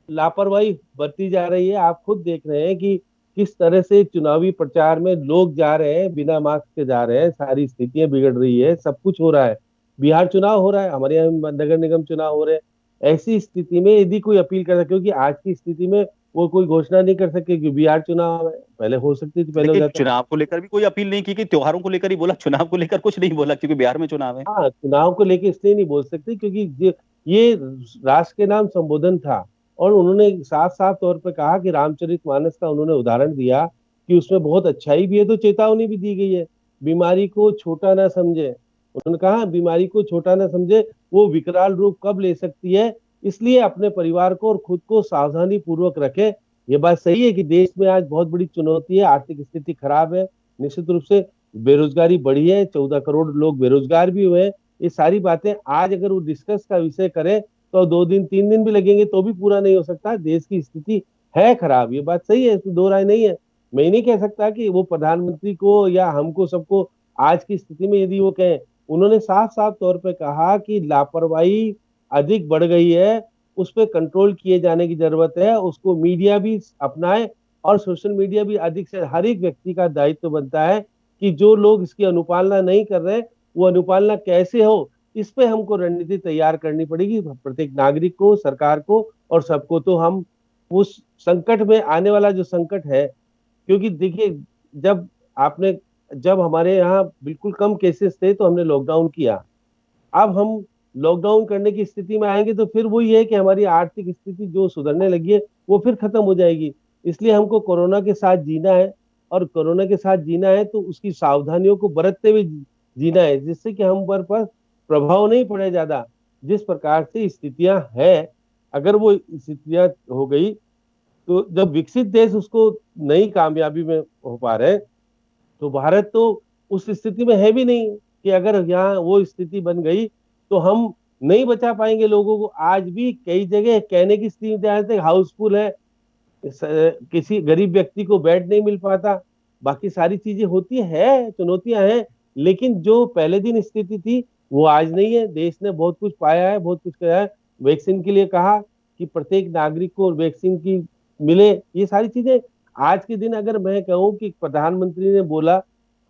लापरवाही बरती जा रही है। आप खुद देख रहे हैं कि किस तरह से चुनावी प्रचार में लोग जा रहे हैं, बिना मास्क के जा रहे हैं, सारी स्थितियां बिगड़ रही है, सब कुछ हो रहा है। बिहार चुनाव हो रहा है, हमारे यहाँ नगर निगम चुनाव हो रहे हैं। ऐसी स्थिति में यदि कोई अपील कर सके, क्योंकि आज की स्थिति में वो कोई घोषणा नहीं कर सके कि बिहार चुनाव है, पहले हो सकती थी, पहले हो जाता। चुनाव को लेकर भी कोई अपील नहीं की, त्योहारों को लेकर ही बोला, चुनाव को लेकर कुछ नहीं बोला क्योंकि बिहार में चुनाव है। हाँ, चुनाव को लेकर इसलिए नहीं बोल सकते क्योंकि ये राष्ट्र के नाम संबोधन था और उन्होंने साफ साफ तौर पर कहा कि रामचरितमानस का उन्होंने उदाहरण दिया कि उसमें बहुत अच्छाई भी है, तो चेतावनी भी दी गई है, बीमारी को छोटा ना समझे। उन्होंने कहा बीमारी को छोटा ना समझे, वो विकराल रूप कब ले सकती है, इसलिए अपने परिवार को और खुद को सावधानी पूर्वक रखें। ये बात सही है कि देश में आज बहुत बड़ी चुनौती है, आर्थिक स्थिति खराब है, निश्चित रूप से बेरोजगारी बढ़ी है, 14 करोड़ लोग बेरोजगार भी हुए हैं। ये सारी बातें आज अगर वो डिस्कस का विषय करें तो 2 दिन 3 दिन भी लगेंगे तो भी पूरा नहीं हो सकता। देश की स्थिति है खराब, ये बात सही है, इसमें दो राय नहीं है। मैं नहीं कह सकता कि वो प्रधानमंत्री को या हमको सबको आज की स्थिति में यदि वो कहें, उन्होंने साफ साफ तौर पे कहा कि लापरवाही अधिक बढ़ गई है, उस पर कंट्रोल किए जाने की जरूरत है, उसको मीडिया भी अपनाए और सोशल मीडिया भी अधिक से, हर एक व्यक्ति का दायित्व बनता है कि जो लोग इसकी अनुपालना नहीं कर रहे वो अनुपालना कैसे हो, इस पे हमको रणनीति तैयार करनी पड़ेगी, प्रत्येक नागरिक को, सरकार को और सबको। तो हम उस संकट में, आने वाला जो संकट है, क्योंकि देखिए जब हमारे यहाँ बिल्कुल कम केसेस थे तो हमने लॉकडाउन किया, अब हम लॉकडाउन करने की स्थिति में आएंगे तो फिर वही है कि हमारी आर्थिक स्थिति जो सुधरने लगी है वो फिर खत्म हो जाएगी। इसलिए हमको कोरोना के साथ जीना है और कोरोना के साथ जीना है तो उसकी सावधानियों को बरतते हुए जीना है, जिससे कि हम पर प्रभाव नहीं पड़े ज्यादा। जिस प्रकार से स्थितियां हैं, अगर वो स्थितियां हो गई तो जब विकसित देश उसको नई कामयाबी में हो पा रहे हैं, तो भारत तो उस स्थिति में है भी नहीं कि अगर यहाँ वो स्थिति बन गई तो हम नहीं बचा पाएंगे लोगों को। आज भी कई जगह कहने की स्थिति हाउसफुल है, किसी गरीब व्यक्ति को बेड नहीं मिल पाता, बाकी सारी चीजें होती है, चुनौतियां हैं, लेकिन जो पहले दिन स्थिति थी वो आज नहीं है। देश ने बहुत कुछ पाया है, बहुत कुछ किया है। वैक्सीन के लिए कहा कि प्रत्येक नागरिक को वैक्सीन की मिले, ये सारी चीजें आज के दिन अगर मैं कहूँ कि प्रधानमंत्री ने बोला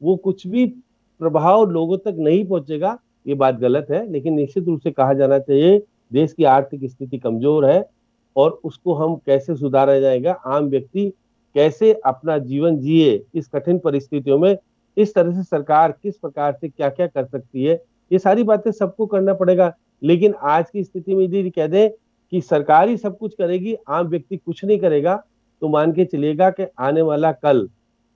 वो कुछ भी प्रभाव लोगों तक नहीं पहुंचेगा, ये बात गलत है। लेकिन निश्चित रूप से कहा जाना चाहिए देश की आर्थिक स्थिति कमजोर है और उसको हम कैसे सुधारा जाएगा, आम व्यक्ति कैसे अपना जीवन जिए इस कठिन परिस्थितियों में, इस तरह से सरकार किस प्रकार से क्या क्या कर सकती है, ये सारी बातें सबको करना पड़ेगा। लेकिन आज की स्थिति में यदि कह दें कि सरकार ही सब कुछ करेगी, आम व्यक्ति कुछ नहीं करेगा, तो मान के चलेगा कि आने वाला कल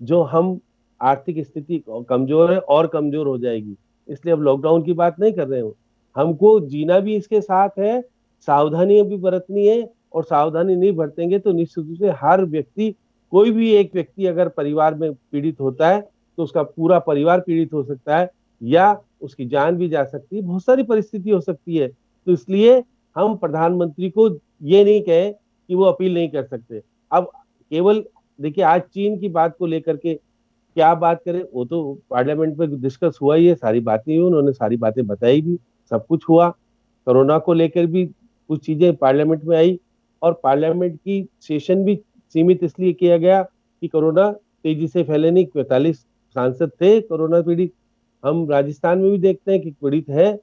जो हम आर्थिक स्थिति कमजोर है और कमजोर हो जाएगी। इसलिए अब लॉकडाउन की बात नहीं कर रहे हो, हमको जीना भी इसके साथ है, सावधानियां भी बरतनी है, और सावधानी नहीं बरतेंगे तो निश्चित रूप से हर व्यक्ति, कोई भी एक व्यक्ति अगर परिवार में पीड़ित होता है तो उसका पूरा परिवार पीड़ित हो सकता है या उसकी जान भी जा सकती है, बहुत सारी परिस्थिति हो सकती है। तो इसलिए हम प्रधानमंत्री को ये नहीं कहें कि वो अपील नहीं कर सकते। अब केवल देखिए आज चीन की बात को लेकर के क्या बात करें, वो तो पार्लियामेंट में डिस्कस हुआ ही है, सारी बातें हुई, उन्होंने सारी बातें बताई भी, सब कुछ हुआ। कोरोना को लेकर भी कुछ चीजें पार्लियामेंट में आई और पार्लियामेंट की सेशन भी सीमित इसलिए किया गया कि कोरोना तेजी से फैले नहीं। 45 सांसद थे कोरोना पीड़ित, हम राजस्थान में भी देखते हैं कि पीड़ित है।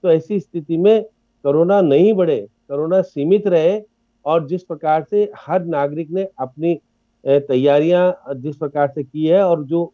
तो ऐसी स्थिति में कोरोना नहीं बढ़े, कोरोना सीमित रहे, और जिस प्रकार से हर नागरिक ने अपनी तैयारियां जिस प्रकार से की है और जो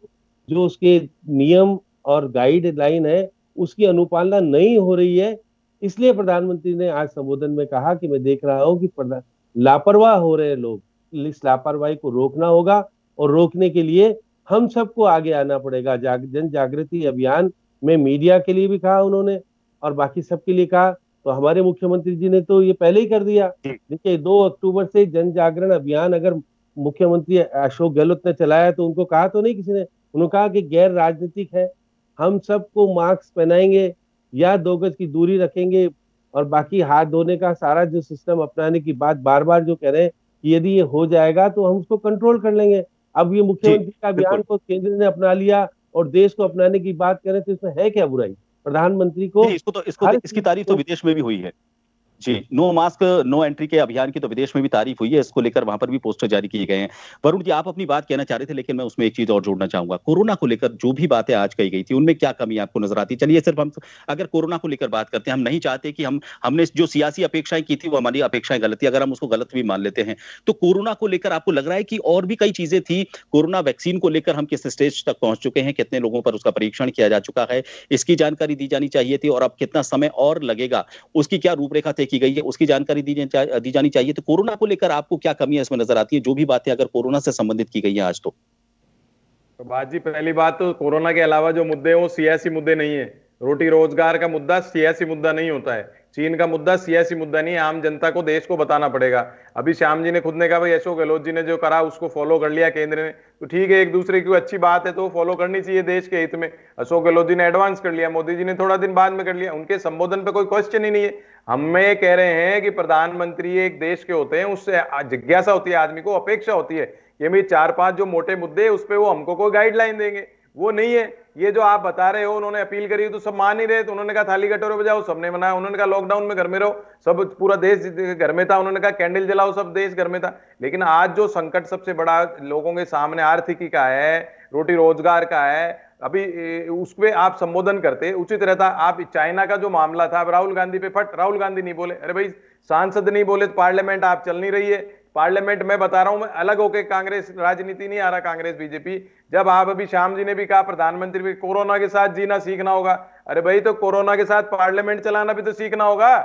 जो उसके नियम और गाइडलाइन है उसकी अनुपालना नहीं हो रही है, इसलिए प्रधानमंत्री ने आज संबोधन में कहा कि मैं देख रहा हूं कि लापरवाह हो रहे लोग, इस लापरवाही को रोकना होगा, और रोकने के लिए हम सबको आगे आना पड़ेगा। जन जागृति अभियान में मीडिया के लिए भी कहा उन्होंने और बाकी सबके लिए कहा। तो हमारे मुख्यमंत्री जी ने तो ये पहले ही कर दिया। देखिए 2 अक्टूबर से जन जागरण अभियान अगर मुख्यमंत्री अशोक गहलोत ने चलाया तो उनको कहा तो नहीं किसी ने, उन्होंने कहा कि गैर राजनीतिक है, हम सबको मास्क पहनाएंगे या 2 गज की दूरी रखेंगे और बाकी हाथ धोने का सारा जो सिस्टम अपनाने की बात बार बार जो कह रहे हैं कि यदि ये हो जाएगा तो हम उसको कंट्रोल कर लेंगे। अब ये मुख्यमंत्री का बयान को केंद्र ने अपना लिया और देश को अपनाने की बात करें तो इसमें है क्या बुराई? प्रधानमंत्री को इसकी तारीफ तो विदेश में भी हुई है जी। नो मास्क नो एंट्री के अभियान की तो विदेश में भी तारीफ हुई है, इसको लेकर वहां पर भी पोस्टर जारी किए गए हैं। वरुण जी, आप अपनी बात कहना चाह रहे थे, लेकिन मैं उसमें एक चीज और जोड़ना चाहूंगा। कोरोना को लेकर जो भी बातें आज कही गई थी उनमें क्या कमी आपको नजर आती? चलिए सिर्फ हम अगर कोरोना को लेकर बात करते हैं, हम नहीं चाहते कि हमने जो सियासी अपेक्षाएं की थी वो हमारी अपेक्षाएं गलत थी, अगर हम उसको गलत भी मान लेते हैं तो कोरोना को लेकर आपको लग रहा है कि और भी कई चीजें थी? कोरोना वैक्सीन को लेकर हम किस स्टेज तक पहुंच चुके हैं, कितने लोगों पर उसका परीक्षण किया जा चुका है, इसकी जानकारी दी जानी चाहिए थी, और अब कितना समय और लगेगा, उसकी क्या रूपरेखा तय की गई है, उसकी जानकारी दी जानी चाहिए। तो कोरोना को लेकर आपको क्या कमियां इसमें नजर आती है, जो भी बातें अगर कोरोना से संबंधित की गई हैं आज? तो बाजी, पहली बात तो कोरोना के अलावा जो मुद्दे हैं वो सियासी मुद्दे नहीं है। रोटी रोजगार का मुद्दा सियासी मुद्दा नहीं होता है, चीन का मुद्दा सियासी मुद्दा नहीं है। आम जनता को, देश को बताना पड़ेगा। अभी श्याम जी ने खुद ने कहा भाई अशोक गहलोत जी ने जो करा उसको फॉलो कर लिया केंद्र ने, तो ठीक है, एक दूसरे की अच्छी बात है तो फॉलो करनी चाहिए देश के हित में। अशोक गहलोत जी ने एडवांस कर लिया, मोदी जी ने थोड़ा दिन बाद में कर लिया, उनके संबोधन पे कोई क्वेश्चन ही नहीं है। हम ये कह रहे हैं कि प्रधानमंत्री एक देश के होते हैं, उससे जिज्ञासा होती है, आदमी को अपेक्षा होती है ये मेरे 4-5 जो मोटे मुद्दे उस पर वो हमको कोई गाइडलाइन देंगे, वो नहीं है। ये जो आप बता रहे हो उन्होंने अपील करी तो सब मान ही रहे, तो उन्होंने कहा थाली कटोरे बजाओ, सबने मनाया। उन्होंने कहा लॉकडाउन में घर में रहो, सब पूरा देश घर में था। उन्होंने कहा कैंडल जलाओ, सब देश घर में था। लेकिन आज जो संकट सबसे बड़ा लोगों के सामने आर्थिकी का है, रोटी रोजगार का है, अभी उस पर आप संबोधन करते उचित रहता। आप चाइना का जो मामला था, अब राहुल गांधी पे फट, राहुल गांधी नहीं बोले, अरे भाई सांसद नहीं बोले तो पार्लियामेंट आप चल नहीं रही है। पार्लियामेंट में बता रहा हूं, मैं अलग होकर कांग्रेस राजनीति नहीं आ रहा, कांग्रेस बीजेपी। जब आप अभी श्याम जी ने भी कहा प्रधानमंत्री भी कोरोना के साथ जीना सीखना होगा, अरे भाई तो कोरोना के साथ पार्लियामेंट चलाना भी तो सीखना होगा।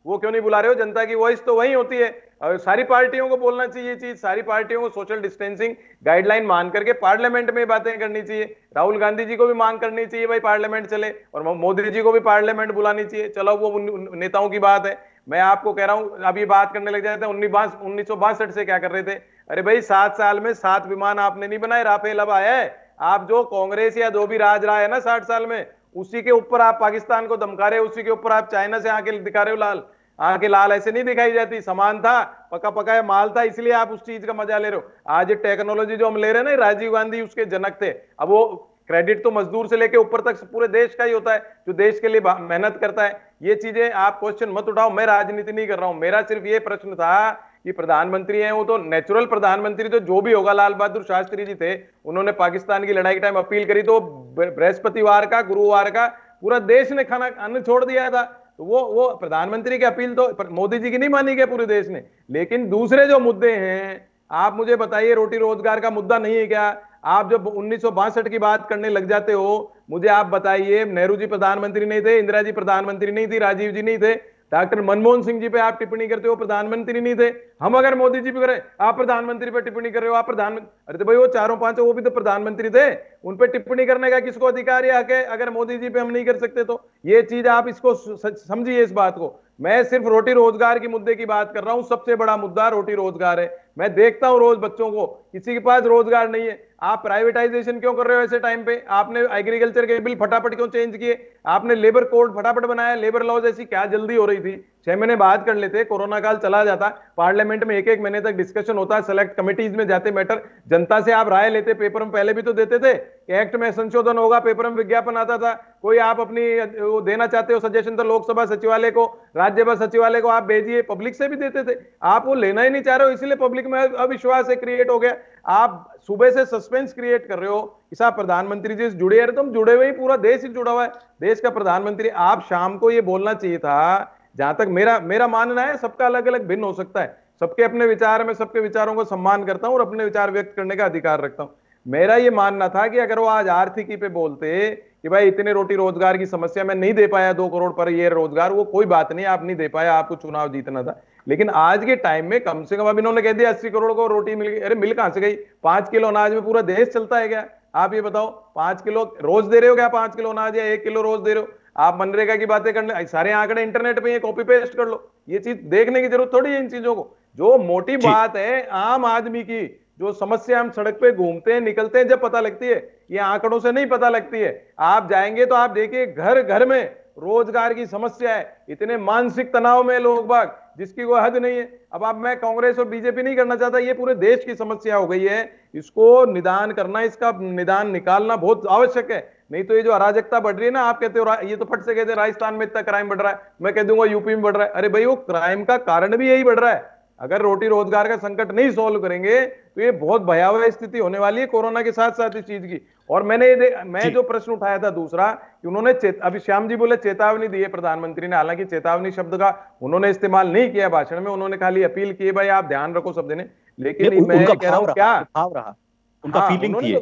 वो क्यों नहीं बुला रहे हो? जनता की वॉइस तो वही होती है। और सारी पार्टियों को बोलना चाहिए ये चीज, सारी पार्टियों को सोशल डिस्टेंसिंग गाइडलाइन मान करके पार्लियामेंट में बातें करनी चाहिए। राहुल गांधी जी को भी मांग करनी चाहिए भाई पार्लियामेंट चले, और मोदी जी को भी पार्लियामेंट बुलानी चाहिए। चलो वो नेताओं की बात है, मैं आपको कह रहा हूं अभी बात करने लग जाते हैं 1962 से क्या कर रहे थे। अरे भाई 7 साल में 7 विमान आपने नहीं बनाए, राफेल अब आया है। आप जो कांग्रेस या जो भी राज रहा है ना 60 साल में, उसी के ऊपर आप पाकिस्तान को धमका रहे हो, उसी के ऊपर आप चाइना से आके दिखा रहे हो लाल। आके लाल ऐसे नहीं दिखाई जाती, सामान था, पका पकाया माल था, इसलिए आप उस चीज का मजा ले रहे हो। आज टेक्नोलॉजी जो हम ले रहे हैं ना, राजीव गांधी उसके जनक थे। अब वो क्रेडिट तो मजदूर से लेके ऊपर तक पूरे देश का ही होता है, जो देश के लिए मेहनत करता है। ये चीजें आप क्वेश्चन मत उठाओ, मैं राजनीति नहीं कर रहा हूं। मेरा सिर्फ ये प्रश्न था कि प्रधानमंत्री हैं वो तो नेचुरल प्रधानमंत्री, तो जो भी होगा, लाल बहादुर शास्त्री जी थे, उन्होंने पाकिस्तान की लड़ाई के टाइम अपील करी तो बृहस्पतिवार का गुरुवार का पूरा देश ने खाना अन्न छोड़ दिया था। तो वो प्रधानमंत्री की अपील तो मोदी जी की नहीं मानी गई पूरे देश ने। लेकिन दूसरे जो मुद्दे हैं, आप मुझे बताइए, रोटी रोजगार का मुद्दा नहीं है क्या? आप जब 1962 की बात करने लग जाते हो, मुझे आप बताइए, नेहरू जी प्रधानमंत्री नहीं थे, इंदिरा जी प्रधानमंत्री नहीं थी, राजीव जी नहीं थे, डॉक्टर मनमोहन सिंह जी पे आप टिप्पणी करते हो प्रधानमंत्री नहीं थे। हम अगर मोदी जी पे करें, आप प्रधानमंत्री पे टिप्पणी कर रहे हो, आप प्रधानमंत्री, अरे तो भाई वो चारों पांचों वो भी तो प्रधानमंत्री थे, उन पे टिप्पणी करने का किसको अधिकार है? अगर मोदी जी पे हम नहीं कर सकते तो ये चीज आप इसको समझिए इस बात को। मैं सिर्फ रोटी रोजगार की मुद्दे की बात कर रहा हूं, सबसे बड़ा मुद्दा रोटी रोजगार है। मैं देखता हूं रोज बच्चों को, किसी के पास रोजगार नहीं है। आप प्राइवेटाइजेशन क्यों कर रहे हो ऐसे टाइम पे? आपने एग्रीकल्चर के बिल फटाफट क्यों चेंज किए? आपने लेबर कोड फटाफट बनाया, लेबर लॉ जैसी क्या जल्दी हो रही थी? 6 महीने बाद कर लेते, कोरोना काल चला जाता, पार्लियामेंट में 1-1 महीने तक डिस्कशन होता, सेलेक्ट कमिटीज में जाते मैटर, जनता से आप राय लेते, पेपर में पहले भी तो देते थे कि एक्ट में संशोधन होगा, पेपर में विज्ञापन आता था, कोई आप अपनी वो देना चाहते हो सजेशन तो लोकसभा सचिवालय को, राज्यसभा सचिवालय को आप भेजिए, पब्लिक से भी देते थे। आप वो लेना ही नहीं चाह रहे हो, इसलिए पब्लिक में अविश्वास क्रिएट हो गया। आप सुबह से सस्पेंस क्रिएट कर रहे हो कि साहब प्रधानमंत्री जी से जुड़े, यार तुम जुड़े हुए ही, पूरा देश ही जुड़ा हुआ है, देश का प्रधानमंत्री। आप शाम को ये बोलना चाहिए था। जहां तक मेरा मानना है, सबका अलग अलग भिन्न हो सकता है, सबके अपने विचार में, सबके विचारों को सम्मान करता हूं और अपने विचार व्यक्त करने का अधिकार रखता हूं। मेरा ये मानना था कि अगर वो आज आर्थिकी पे बोलते कि भाई इतने रोटी रोजगार की समस्या में नहीं दे पाया 2 करोड़ पर ईयर रोजगार, वो कोई बात नहीं, आप नहीं दे पाया, आपको चुनाव जीतना था। लेकिन आज के टाइम में कम से कम, अब इन्होंने कह दिया 80 करोड़ को रोटी मिल गई। अरे मिल कहां से गई? 5 किलो अनाज में पूरा देश चलता है क्या? आप ये बताओ, 5 किलो रोज दे रहे हो क्या? 5 किलो अनाज या 1 किलो रोज दे रहे हो? आप मनरेगा की बातें करने, सारे आंकड़े इंटरनेट पे कॉपी पेस्ट कर लो। ये चीज देखने की जरूरत थोड़ी है इन चीजों को। जो मोटी बात है आम आदमी की, जो समस्या हम सड़क पे घूमते हैं, निकलते हैं, जब पता लगती है, ये आंकड़ों से नहीं पता लगती है। आप जाएंगे तो आप देखिए घर घर में रोजगार की समस्या है, इतने मानसिक तनाव में लोग बाग जिसकी कोई हद नहीं है। अब आप, मैं कांग्रेस और बीजेपी नहीं करना चाहता, ये पूरे देश की समस्या हो गई है, इसको निदान करना, इसका निदान निकालना बहुत आवश्यक है। नहीं तो ये जो अराजकता बढ़ रही है ना, आप कहते हो, ये तो फट से कहते हैं राजस्थान में इतना क्राइम बढ़ रहा है, मैं कह दूंगा यूपी में बढ़ रहा है। अरे भाई वो क्राइम का कारण भी यही बढ़ रहा है। अगर रोटी रोजगार का संकट नहीं सॉल्व करेंगे तो ये बहुत भयावह स्थिति होने वाली है कोरोना के साथ साथ इस चीज की। और मैं जो प्रश्न उठाया था दूसरा, कि उन्होंने अभी श्याम जी बोले चेतावनी दी है प्रधानमंत्री ने, हालांकि चेतावनी शब्द का उन्होंने इस्तेमाल नहीं किया भाषण में, उन्होंने खाली अपील की भाई आप ध्यान रखो सब देने। लेकिन मैं कह रहा हूं क्या उनका फीलिंग थी।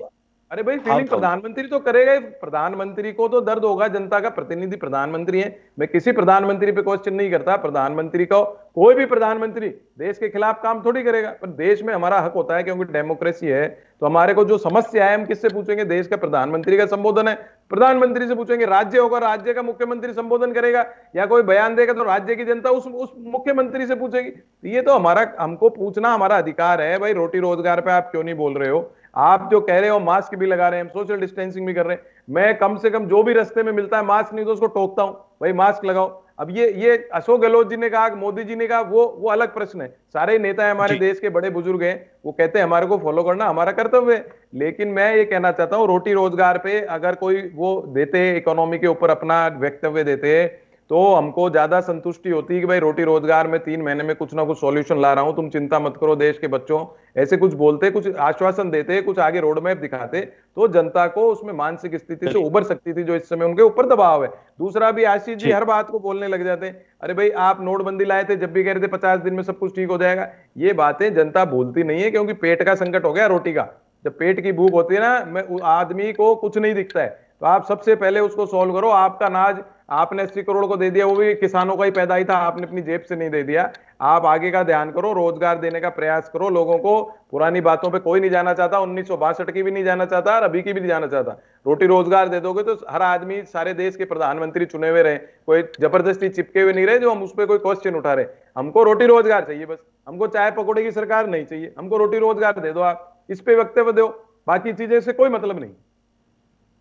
अरे भाई फीलिंग प्रधानमंत्री तो करेगा ही, प्रधानमंत्री को तो दर्द होगा, जनता का प्रतिनिधि प्रधानमंत्री है। मैं किसी प्रधानमंत्री पे क्वेश्चन नहीं करता, प्रधानमंत्री को कोई भी प्रधानमंत्री देश के खिलाफ काम थोड़ी करेगा, पर देश में हमारा हक होता है क्योंकि डेमोक्रेसी है। तो हमारे को जो समस्या है हम किससे पूछेंगे? देश का प्रधानमंत्री का संबोधन है, प्रधानमंत्री से पूछेंगे। राज्य होगा, राज्य का मुख्यमंत्री संबोधन करेगा या कोई बयान देगा तो राज्य की जनता उस मुख्यमंत्री से पूछेगी। ये तो हमको पूछना हमारा अधिकार है। भाई रोटी रोजगार पे आप क्यों नहीं बोल रहे हो? आप जो कह रहे हो मास्क भी लगा रहे हैं, सोशल डिस्टेंसिंग भी कर रहे हैं, मैं कम से कम जो भी रास्ते में मिलता है मास्क नहीं तो उसको टोकता हूं, भाई मास्क लगाओ। अब ये अशोक गहलोत जी ने कहा, मोदी जी ने कहा, वो अलग प्रश्न है। सारे नेता हमारे देश के बड़े बुजुर्ग हैं, वो कहते हैं हमारे को फॉलो करना हमारा कर्तव्य है। लेकिन मैं ये कहना चाहता हूं, रोटी रोजगार पे अगर कोई वो देते, इकोनॉमी के ऊपर अपना वक्तव्य देते, तो हमको ज्यादा संतुष्टि होती है कि भाई रोटी रोजगार में 3 महीने में कुछ ना कुछ सॉल्यूशन ला रहा हूं, तुम चिंता मत करो देश के बच्चों, ऐसे कुछ बोलते, कुछ आश्वासन देते, कुछ आगे रोड मैप दिखाते, तो जनता को उसमें मानसिक स्थिति से उबर सकती थी जो इस समय उनके ऊपर दबाव है। दूसरा भी आशीष जी हर बात को बोलने लग जाते हैं, अरे भाई आप नोटबंदी लाए थे, जब भी कह रहे थे 50 दिन में सब कुछ ठीक हो जाएगा। ये बातें जनता भूलती नहीं है, क्योंकि पेट का संकट हो गया रोटी का। जब पेट की भूख होती है ना, आदमी को कुछ नहीं दिखता है, तो आप सबसे पहले उसको सॉल्व करो। आपका अनाज आपने 80 करोड़ को दे दिया, वो भी किसानों का ही पैदा ही था, आपने अपनी जेब से नहीं दे दिया। आप आगे का ध्यान करो, रोजगार देने का प्रयास करो लोगों को। पुरानी बातों पे कोई नहीं जाना चाहता, 1962 की भी नहीं जाना चाहता और अभी की भी नहीं जाना चाहता। रोटी रोजगार दे दोगे तो हर आदमी, सारे देश के प्रधानमंत्री चुने हुए रहे, कोई जबरदस्ती चिपके हुए नहीं रहे जो हम उस पर कोई क्वेश्चन उठा रहे। हमको रोटी रोजगार चाहिए बस, हमको चाय पकौड़े की सरकार नहीं चाहिए, हमको रोटी रोजगार दे दो, आप इस पे वक्तव्य दो, बाकी चीजें से कोई मतलब नहीं।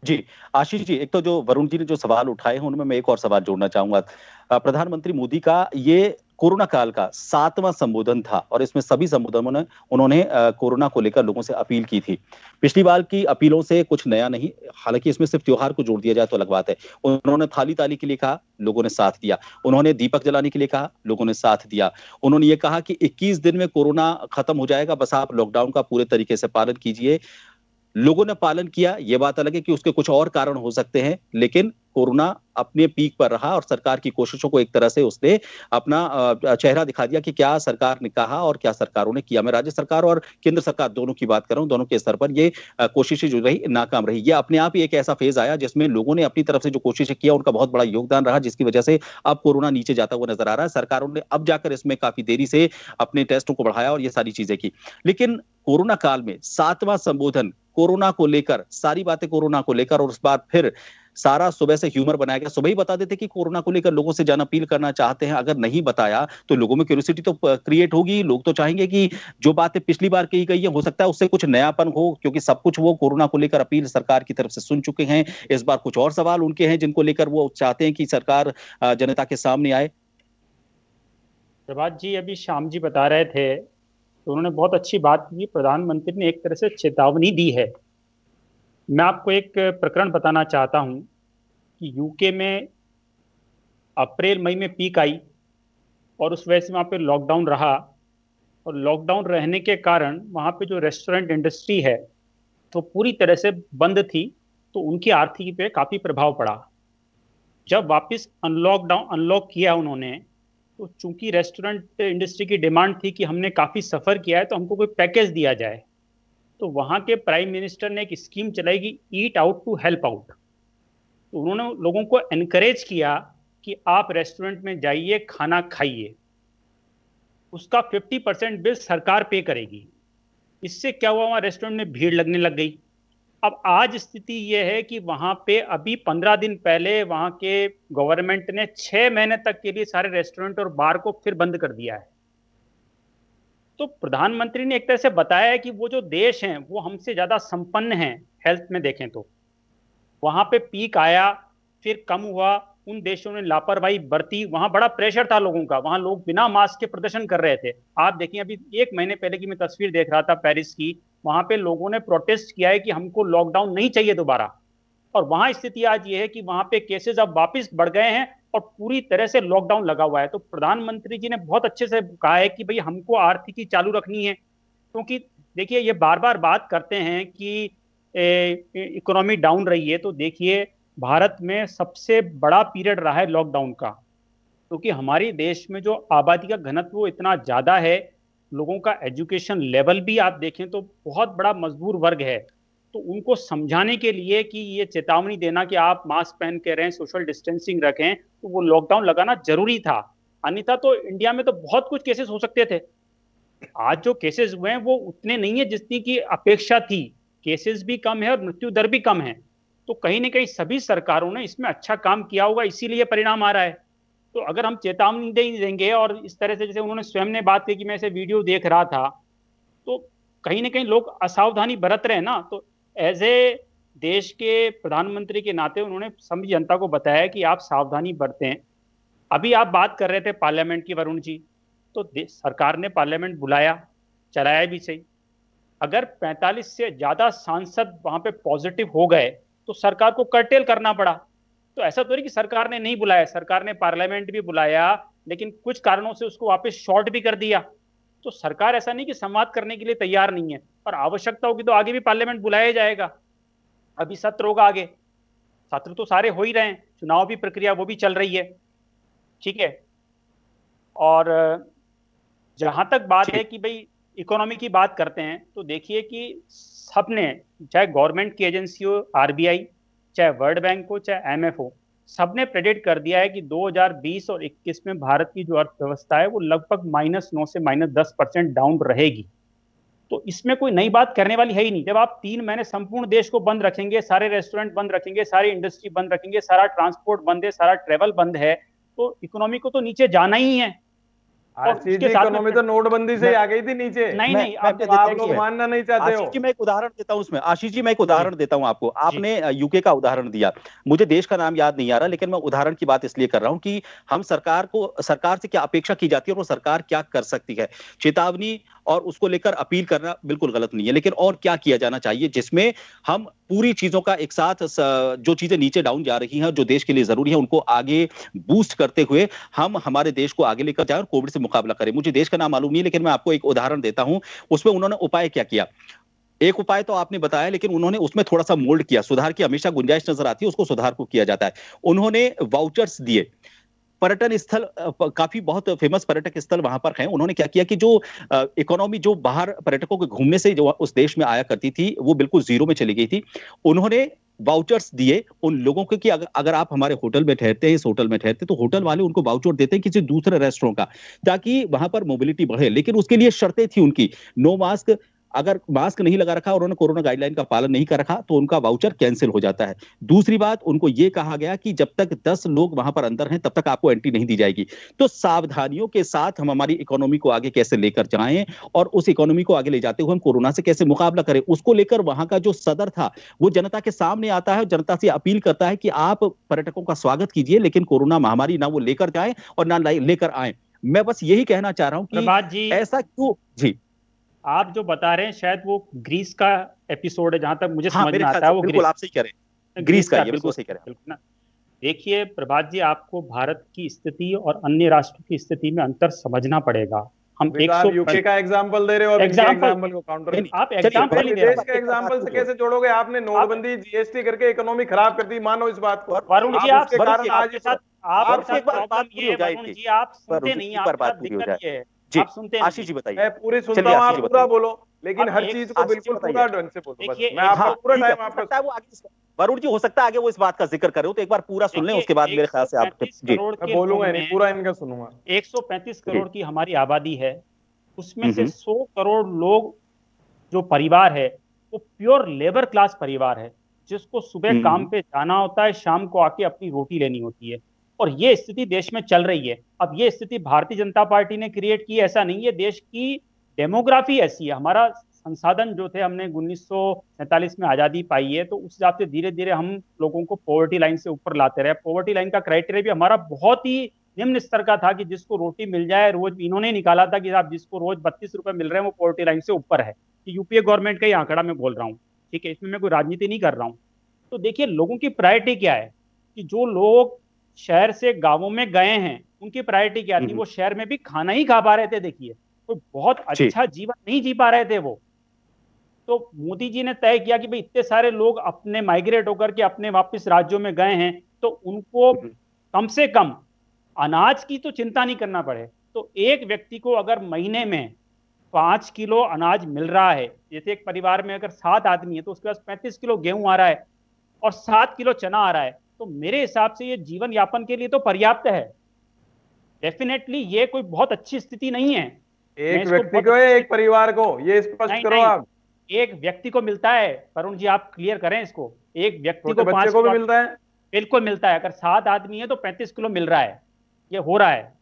जी आशीष जी, एक तो जो वरुण जी ने जो सवाल उठाए हैं उनमें मैं एक और सवाल जोड़ना चाहूंगा। प्रधानमंत्री मोदी का ये कोरोना काल का 7वां संबोधन था और इसमें सभी संबोधनों में उन्होंने कोरोना को लेकर लोगों से अपील की थी। पिछली बार की अपीलों से कुछ नया नहीं, हालांकि इसमें सिर्फ त्योहार को जोड़ दिया जाए तो अलग बात है। उन्होंने थाली ताली के लिए कहा, लोगों ने साथ दिया। उन्होंने दीपक जलाने के लिए कहा, लोगों ने साथ दिया। उन्होंने ये कहा कि 21 दिन में कोरोना खत्म हो जाएगा, बस आप लॉकडाउन का पूरे तरीके से पालन कीजिए। लोगों ने पालन किया, यह बात अलग है कि उसके कुछ और कारण हो सकते हैं, लेकिन कोरोना अपने पीक पर रहा और सरकार की कोशिशों को एक तरह से उसने अपना चेहरा दिखा दिया कि क्या सरकार ने कहा और क्या सरकारों ने किया। मैं राज्य सरकार और केंद्र सरकार दोनों की बात कर रहा हूं, दोनों के स्तर पर ये कोशिशें जो रही नाकाम रही। ये अपने आप ही एक ऐसा फेज आया जिसमें लोगों ने अपनी तरफ से जो कोशिशें किया उनका बहुत बड़ा योगदान रहा, जिसकी वजह से अब कोरोना नीचे जाता हुआ नजर आ रहा है। सरकारों ने अब जाकर इसमें काफी देरी से अपने टेस्टों को बढ़ाया और ये सारी चीजें की। लेकिन कोरोना काल में 7वां संबोधन कोरोना को लेकर, सारी बातें कोरोना को लेकर, और उस बार फिर सारा सुबह से ह्यूमर बनाया गया। सुबह ही बता देते कि कोरोना को लेकर लोगों से जाना अपील करना चाहते हैं। अगर नहीं बताया तो लोगों में क्यूरियोसिटी तो क्रिएट होगी, लोग तो चाहेंगे कि जो बातें पिछली बार कही गई है हो सकता है उससे कुछ नयापन हो, क्योंकि सब कुछ वो कोरोना को लेकर अपील सरकार की तरफ से सुन चुके हैं। इस बार कुछ और सवाल उनके हैं जिनको लेकर वो चाहते हैं कि सरकार जनता के सामने आए। प्रभात जी, अभी श्याम जी बता रहे थे तो उन्होंने बहुत अच्छी बात की। प्रधानमंत्री ने एक तरह से चेतावनी दी है। मैं आपको एक प्रकरण बताना चाहता हूं कि यूके में अप्रैल मई में पीक आई और उस वजह से वहाँ पे लॉकडाउन रहा, और लॉकडाउन रहने के कारण वहाँ पे जो रेस्टोरेंट इंडस्ट्री है तो पूरी तरह से बंद थी, तो उनकी आर्थिकी पे काफ़ी प्रभाव पड़ा। जब वापस अनलॉक किया उन्होंने, तो चूंकि रेस्टोरेंट इंडस्ट्री की डिमांड थी कि हमने काफ़ी सफ़र किया है तो हमको कोई पैकेज दिया जाए, तो वहाँ के प्राइम मिनिस्टर ने एक स्कीम चलाई कि eat out to help out. तो उन्होंने लोगों को एनकरेज किया कि आप रेस्टोरेंट में जाइए, खाना खाइए, उसका 50% बिल सरकार पे करेगी। इससे क्या हुआ, वहाँ रेस्टोरेंट में भीड़ लगने लग गई। अब आज स्थिति यह है कि वहां पे अभी 15 दिन पहले वहां के गवर्नमेंट ने 6 महीने तक के लिए सारे रेस्टोरेंट और बार को फिर बंद कर दिया है। तो प्रधानमंत्री ने एक तरह से बताया है कि वो जो देश हैं वो हमसे ज्यादा संपन्न हैं हेल्थ में देखें तो। वहां पे पीक आया, फिर कम हुआ, उन देशों ने लापरवाही बरती, वहां बड़ा प्रेशर था लोगों का, वहां लोग बिना मास्क के प्रदर्शन कर रहे थे। आप देखिए, अभी 1 महीने पहले की मैं तस्वीर देख रहा था पेरिस की, वहां पे लोगों ने प्रोटेस्ट किया है कि हमको लॉकडाउन नहीं चाहिए दोबारा। और वहां स्थिति आज ये है कि वहां पे केसेस अब वापस बढ़ गए हैं और पूरी तरह से लॉकडाउन लगा हुआ है। तो प्रधानमंत्री जी ने बहुत अच्छे से कहा है कि भाई हमको आर्थिकी चालू रखनी है, क्योंकि देखिए ये बार बार बात करते हैं कि इकोनॉमी डाउन रही है, तो देखिए भारत में सबसे बड़ा पीरियड रहा है लॉकडाउन का, क्योंकि हमारे देश में जो आबादी का घनत्व इतना ज़्यादा है, लोगों का एजुकेशन लेवल भी आप देखें तो बहुत बड़ा मजदूर वर्ग है। तो उनको समझाने के लिए कि ये चेतावनी देना कि आप मास्क पहन के रहें, सोशल डिस्टेंसिंग रखें, तो वो लॉकडाउन लगाना जरूरी था। अन्यथा तो इंडिया में तो बहुत कुछ केसेस हो सकते थे। आज जो केसेस हुए हैं वो उतने नहीं है जितनी की अपेक्षा थी, केसेस भी कम है और मृत्यु दर भी कम है। तो कहीं ना कहीं सभी सरकारों ने इसमें अच्छा काम किया होगा, इसीलिए परिणाम आ रहा है। तो अगर हम चेतावनी देंगे और इस तरह से, जैसे उन्होंने स्वयं ने बात की कि मैं ऐसे वीडियो देख रहा था, तो कहीं ना कहीं लोग असावधानी बरत रहे हैं ना। तो एज ए देश के प्रधानमंत्री के नाते उन्होंने सभी जनता को बताया कि आप सावधानी बरतें। अभी आप बात कर रहे थे पार्लियामेंट की, वरुण जी, तो सरकार ने पार्लियामेंट बुलाया, चलाया भी सही। अगर 45 से ज्यादा सांसद वहां पे पॉजिटिव हो गए तो सरकार को कर्टेल करना पड़ा। तो ऐसा तो नहीं कि सरकार ने नहीं बुलाया, सरकार ने पार्लियामेंट भी बुलाया, लेकिन कुछ कारणों से उसको वापस शॉर्ट भी कर दिया। तो सरकार ऐसा नहीं कि संवाद करने के लिए तैयार नहीं है, और आवश्यकता होगी तो आगे भी पार्लियामेंट बुलाया जाएगा। अभी सत्र होगा आगे, सत्र तो सारे हो ही रहे हैं, चुनाव भी प्रक्रिया वो भी चल रही है, ठीक है। और जहां तक बात है कि भाई इकोनॉमी की बात करते हैं, तो देखिए कि सबने, चाहे गवर्नमेंट की एजेंसी हो आरबीआई, चाहे वर्ल्ड बैंक हो, चाहे IMF हो, सबने प्रेडिक्ट कर दिया है कि 2020 और 21 में भारत की जो अर्थव्यवस्था है वो लगभग -9 से -10% डाउन रहेगी। तो इसमें कोई नई बात करने वाली है ही नहीं। जब आप 3 महीने संपूर्ण देश को बंद रखेंगे, सारे रेस्टोरेंट बंद रखेंगे, सारी इंडस्ट्री बंद रखेंगे, सारा ट्रांसपोर्ट बंद है, सारा ट्रेवल बंद है, तो इकोनॉमी को तो नीचे जाना ही है। और उसके इकोनॉमी तो नोटबंदी से ही आ गई थी नीचे। नहीं, आप लोग मानना नहीं चाहते हो। आशीष जी मैं एक उदाहरण देता हूं उसमें, आशीष जी मैं एक उदाहरण देता हूं आपको। आपने यूके का उदाहरण दिया, मुझे देश का नाम याद नहीं आ रहा, लेकिन मैं उदाहरण की बात इसलिए कर रहा हूं कि हम सरकार से क्या अपेक्षा की जाती है और वो सरकार क्या कर सकती है। चेतावनी और उसको लेकर अपील करना बिल्कुल गलत नहीं है, लेकिन और क्या किया जाना चाहिए जिसमें हम पूरी चीजों का एक साथ, जो चीजें नीचे डाउन जा रही हैं जो देश के लिए जरूरी है उनको आगे बूस्ट करते हुए हम हमारे देश को आगे लेकर जाए और कोविड से मुकाबला करें। मुझे देश का नाम मालूम नहीं है, लेकिन मैं आपको एक उदाहरण देता हूं, उसमें उन्होंने उपाय क्या किया। एक उपाय तो आपने बताया, लेकिन उन्होंने उसमें थोड़ा सा मोल्ड किया। सुधार की हमेशा गुंजाइश नजर आती है, उसको सुधार को किया जाता है। उन्होंने वाउचर्स दिए। पर्यटन स्थल, काफी बहुत फेमस पर्यटक स्थल वहां पर हैं। उन्होंने क्या किया कि जो इकोनॉमी जो बाहर पर्यटकों के घूमने से जो उस देश में आया करती थी वो बिल्कुल जीरो में चली गई थी। उन्होंने वाउचर्स दिए उन लोगों को कि अगर आप हमारे होटल में ठहरते हैं, इस होटल में ठहरते, तो होटल वाले उनको वाउचर देते हैं किसी दूसरे रेस्टोरेंट का, ताकि वहां पर मोबिलिटी बढ़े। लेकिन उसके लिए शर्तें थी उनकी, नो मास्क, अगर मास्क नहीं लगा रखा और उन्होंने कोरोना गाइडलाइन का पालन नहीं कर रखा तो उनका वाउचर कैंसिल हो जाता है। दूसरी बात, उनको यह कहा गया कि जब तक 10 लोग वहां पर अंदर हैं तब तक आपको एंट्री नहीं दी जाएगी। तो सावधानियों के साथ हम हमारी इकोनॉमी को आगे कैसे लेकर जाएं और उस इकोनॉमी को आगे ले जाते हुए हम कोरोना से कैसे मुकाबला करें, उसको लेकर वहां का जो सदर था वो जनता के सामने आता है, जनता से अपील करता है कि आप पर्यटकों का स्वागत कीजिए, लेकिन कोरोना महामारी ना वो लेकर जाए और ना लेकर आए। मैं बस यही कहना चाह रहा हूं कि ऐसा क्यों। जी, आप जो बता रहे हैं शायद वो ग्रीस का एपिसोड है, जहां तक मुझे समझ में आता है। वो बिल्कुल आप सही कह रहे हैं, ग्रीस का, ये बिल्कुल सही कह रहे हैं ना। देखिए प्रभात जी, आपको भारत की स्थिति और अन्य राष्ट्रों की स्थिति में अंतर समझना पड़ेगा। हम यूके का एग्जांपल दे रहे हो, एग्जांपल को काउंटर, आप एग्जांपल ही दे रहे हैं। के एग्जांपल से कैसे जोड़ोगे? आपने नोटबंदी, जीएसटी करके इकोनॉमी खराब कर दी, मानो इस बात को। वरुण जी, आप कारण आज वरुण जी आप सुनते नहीं, आपका दिक्कत ये है, आप सुनते हैं। आशीष जी बताइए। मैं पूरी सुनता हूं, आप पूरा बोलो, लेकिन हर चीज को बिल्कुल पूरा ढंग से बोलो। बस मैं आपका पूरा टाइम आपका, वो आगे वरुण जी हो सकता है आगे वो इस बात का जिक्र करें, तो एक बार पूरा सुन लें, उसके बाद मेरे ख्याल से आप जी मैं बोलूंगा नहीं, पूरा इनका सुनूंगा। 135 करोड़ की हमारी आबादी है, उसमें से 100 करोड़ लोग जो परिवार है वो प्योर लेबर क्लास परिवार है, जिसको सुबह काम पे जाना होता है, शाम को आके अपनी रोटी लेनी होती है। और ये स्थिति देश में चल रही है। अब ये स्थिति भारतीय जनता पार्टी ने क्रिएट की, ऐसा नहीं है, देश की डेमोग्राफी ऐसी है। हमारा संसाधन जो थे, हमने 1947 में आजादी पाई है, तो उस हिसाब से धीरे धीरे हम लोगों को पॉवर्टी लाइन से ऊपर लाते रहे। पॉवर्टी लाइन का क्राइटेरिया भी हमारा बहुत ही निम्न स्तर का था कि जिसको रोटी मिल जाए रोज। इन्होंने निकाला था कि आप जिसको रोज 32 रुपए मिल रहे हैं वो पॉवर्टी लाइन से ऊपर है। यूपीए गवर्नमेंट का ही आंकड़ा मैं बोल रहा हूँ, ठीक है, इसमें मैं कोई राजनीति नहीं कर रहा हूँ। तो देखिए लोगों की प्रायोरिटी क्या है, कि जो लोग शहर से गांवों में गए हैं उनकी प्रायोरिटी क्या थी, वो शहर में भी खाना ही खा पा रहे थे। देखिए कोई बहुत अच्छा जीवन नहीं जी पा रहे थे वो। तो मोदी जी ने तय किया कि भाई इतने सारे लोग अपने माइग्रेट होकर के अपने वापस राज्यों में गए हैं, तो उनको कम से कम अनाज की तो चिंता नहीं करना पड़े। तो एक व्यक्ति को अगर महीने में 5 किलो अनाज मिल रहा है, जैसे एक परिवार में अगर 7 आदमी है तो उसके पास 35 किलो गेहूं आ रहा है और 7 किलो चना आ रहा है, तो मेरे हिसाब से ये जीवन यापन के लिए तो पर्याप्त है। डेफिनेटली ये कोई बहुत अच्छी स्थिति नहीं है। एक व्यक्ति को या एक परिवार को, ये स्पष्ट करो आप। एक व्यक्ति को मिलता है, वरुण जी आप क्लियर करें इसको। एक व्यक्ति को, बच्चे को भी मिलता है, बिल्कुल मिलता है। अगर 7 आदमी है तो 35 किलो मिल रहा है, ये हो रहा है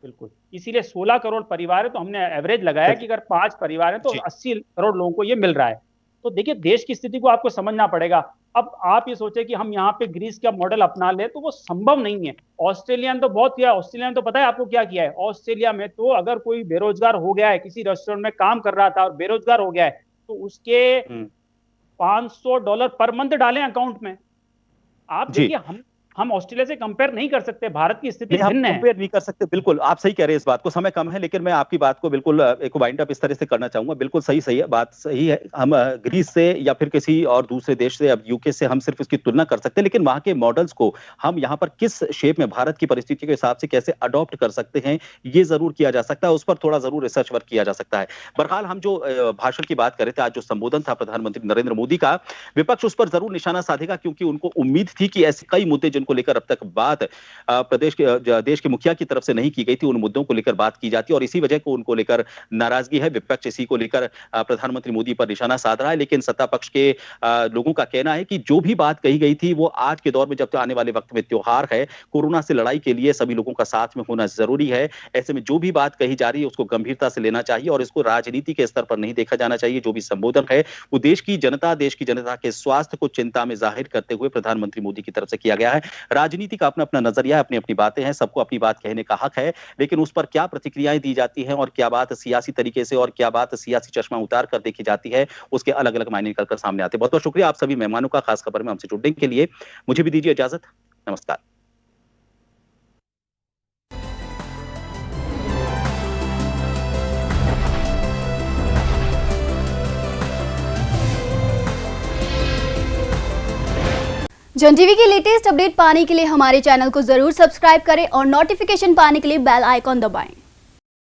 बिल्कुल। इसीलिए 16 करोड़ परिवार है, तो हमने एवरेज लगाया कि अगर 5 परिवार है तो 80 करोड़ लोगों को ये मिल रहा है। तो देखिए देश की स्थिति को आपको समझना पड़ेगा। अब आप ये सोचे कि हम यहाँ पे ग्रीस का मॉडल अपना ले, तो वो संभव नहीं है। ऑस्ट्रेलिया ने तो बहुत किया। ऑस्ट्रेलिया ने तो पता है आपको क्या किया है? ऑस्ट्रेलिया में तो अगर कोई बेरोजगार हो गया है, किसी रेस्टोरेंट में काम कर रहा था और बेरोजगार हो गया है, तो उसके $500 पर मंथ डालें अकाउंट में। आप देखिए हम ऑस्ट्रेलिया से कंपेयर नहीं कर सकते, भारत की स्थिति भिन्न है। कंपेयर नहीं कर सकते, बिल्कुल आप सही कह रहे हैं। इस बात को, समय कम है लेकिन मैं आपकी बात को बिल्कुल एक वाइंड अप इस तरह से करना चाहूंगा। बिल्कुल सही है, बात सही है। हम ग्रीस से या फिर किसी और दूसरे देश से, अब यूके से हम सिर्फ इसकी तुलना कर सकते हैं, लेकिन वहां के मॉडल्स को हम यहाँ पर किस शेप में भारत की परिस्थिति के हिसाब से कैसे अडॉप्ट कर सकते हैं, ये जरूर किया जा सकता है। उस पर थोड़ा जरूर रिसर्च वर्क किया जा सकता है। बहरहाल हम जो भाषण की बात कर रहे थे, आज जो संबोधन था प्रधानमंत्री नरेंद्र मोदी का, विपक्ष उस पर जरूर निशाना साधेगा, क्योंकि उनको उम्मीद थी कि ऐसे कई मुद्दे जिनको जिनको लेकर अब तक बात देश के मुखिया की तरफ से नहीं की गई थी, उन मुद्दों को लेकर बात की जाती है और इसी वजह को उनको लेकर नाराजगी है। विपक्ष इसी को लेकर प्रधानमंत्री मोदी पर निशाना साध रहा है, लेकिन सत्ता पक्ष के लोगों का कहना है कि जो भी बात कही गई थी वो आज के दौर में, जब आने वाले वक्त में त्योहार है, कोरोना से लड़ाई के लिए सभी लोगों का साथ में होना जरूरी है। ऐसे में जो भी बात कही जा रही है उसको गंभीरता से लेना चाहिए और इसको राजनीति के स्तर पर नहीं देखा जाना चाहिए। जो भी संबोधन है वो देश की जनता के स्वास्थ्य को चिंता में जाहिर करते हुए प्रधानमंत्री मोदी की तरफ से किया गया है। राजनीति का अपना अपना नजरिया है, अपनी अपनी बातें हैं, सबको अपनी बात कहने का हक है, लेकिन उस पर क्या प्रतिक्रियाएं दी जाती हैं और क्या बात सियासी तरीके से और क्या बात सियासी चश्मा उतार कर देखी जाती है, उसके अलग अलग मायने निकलकर सामने आते हैं। बहुत बहुत शुक्रिया आप सभी मेहमानों का खास खबर में हमसे जुड़ने के लिए। मुझे भी दीजिए इजाजत, नमस्कार। जन टीवी की लेटेस्ट अपडेट पाने के लिए हमारे चैनल को जरूर सब्सक्राइब करें और नोटिफिकेशन पाने के लिए बेल आइकॉन दबाएं।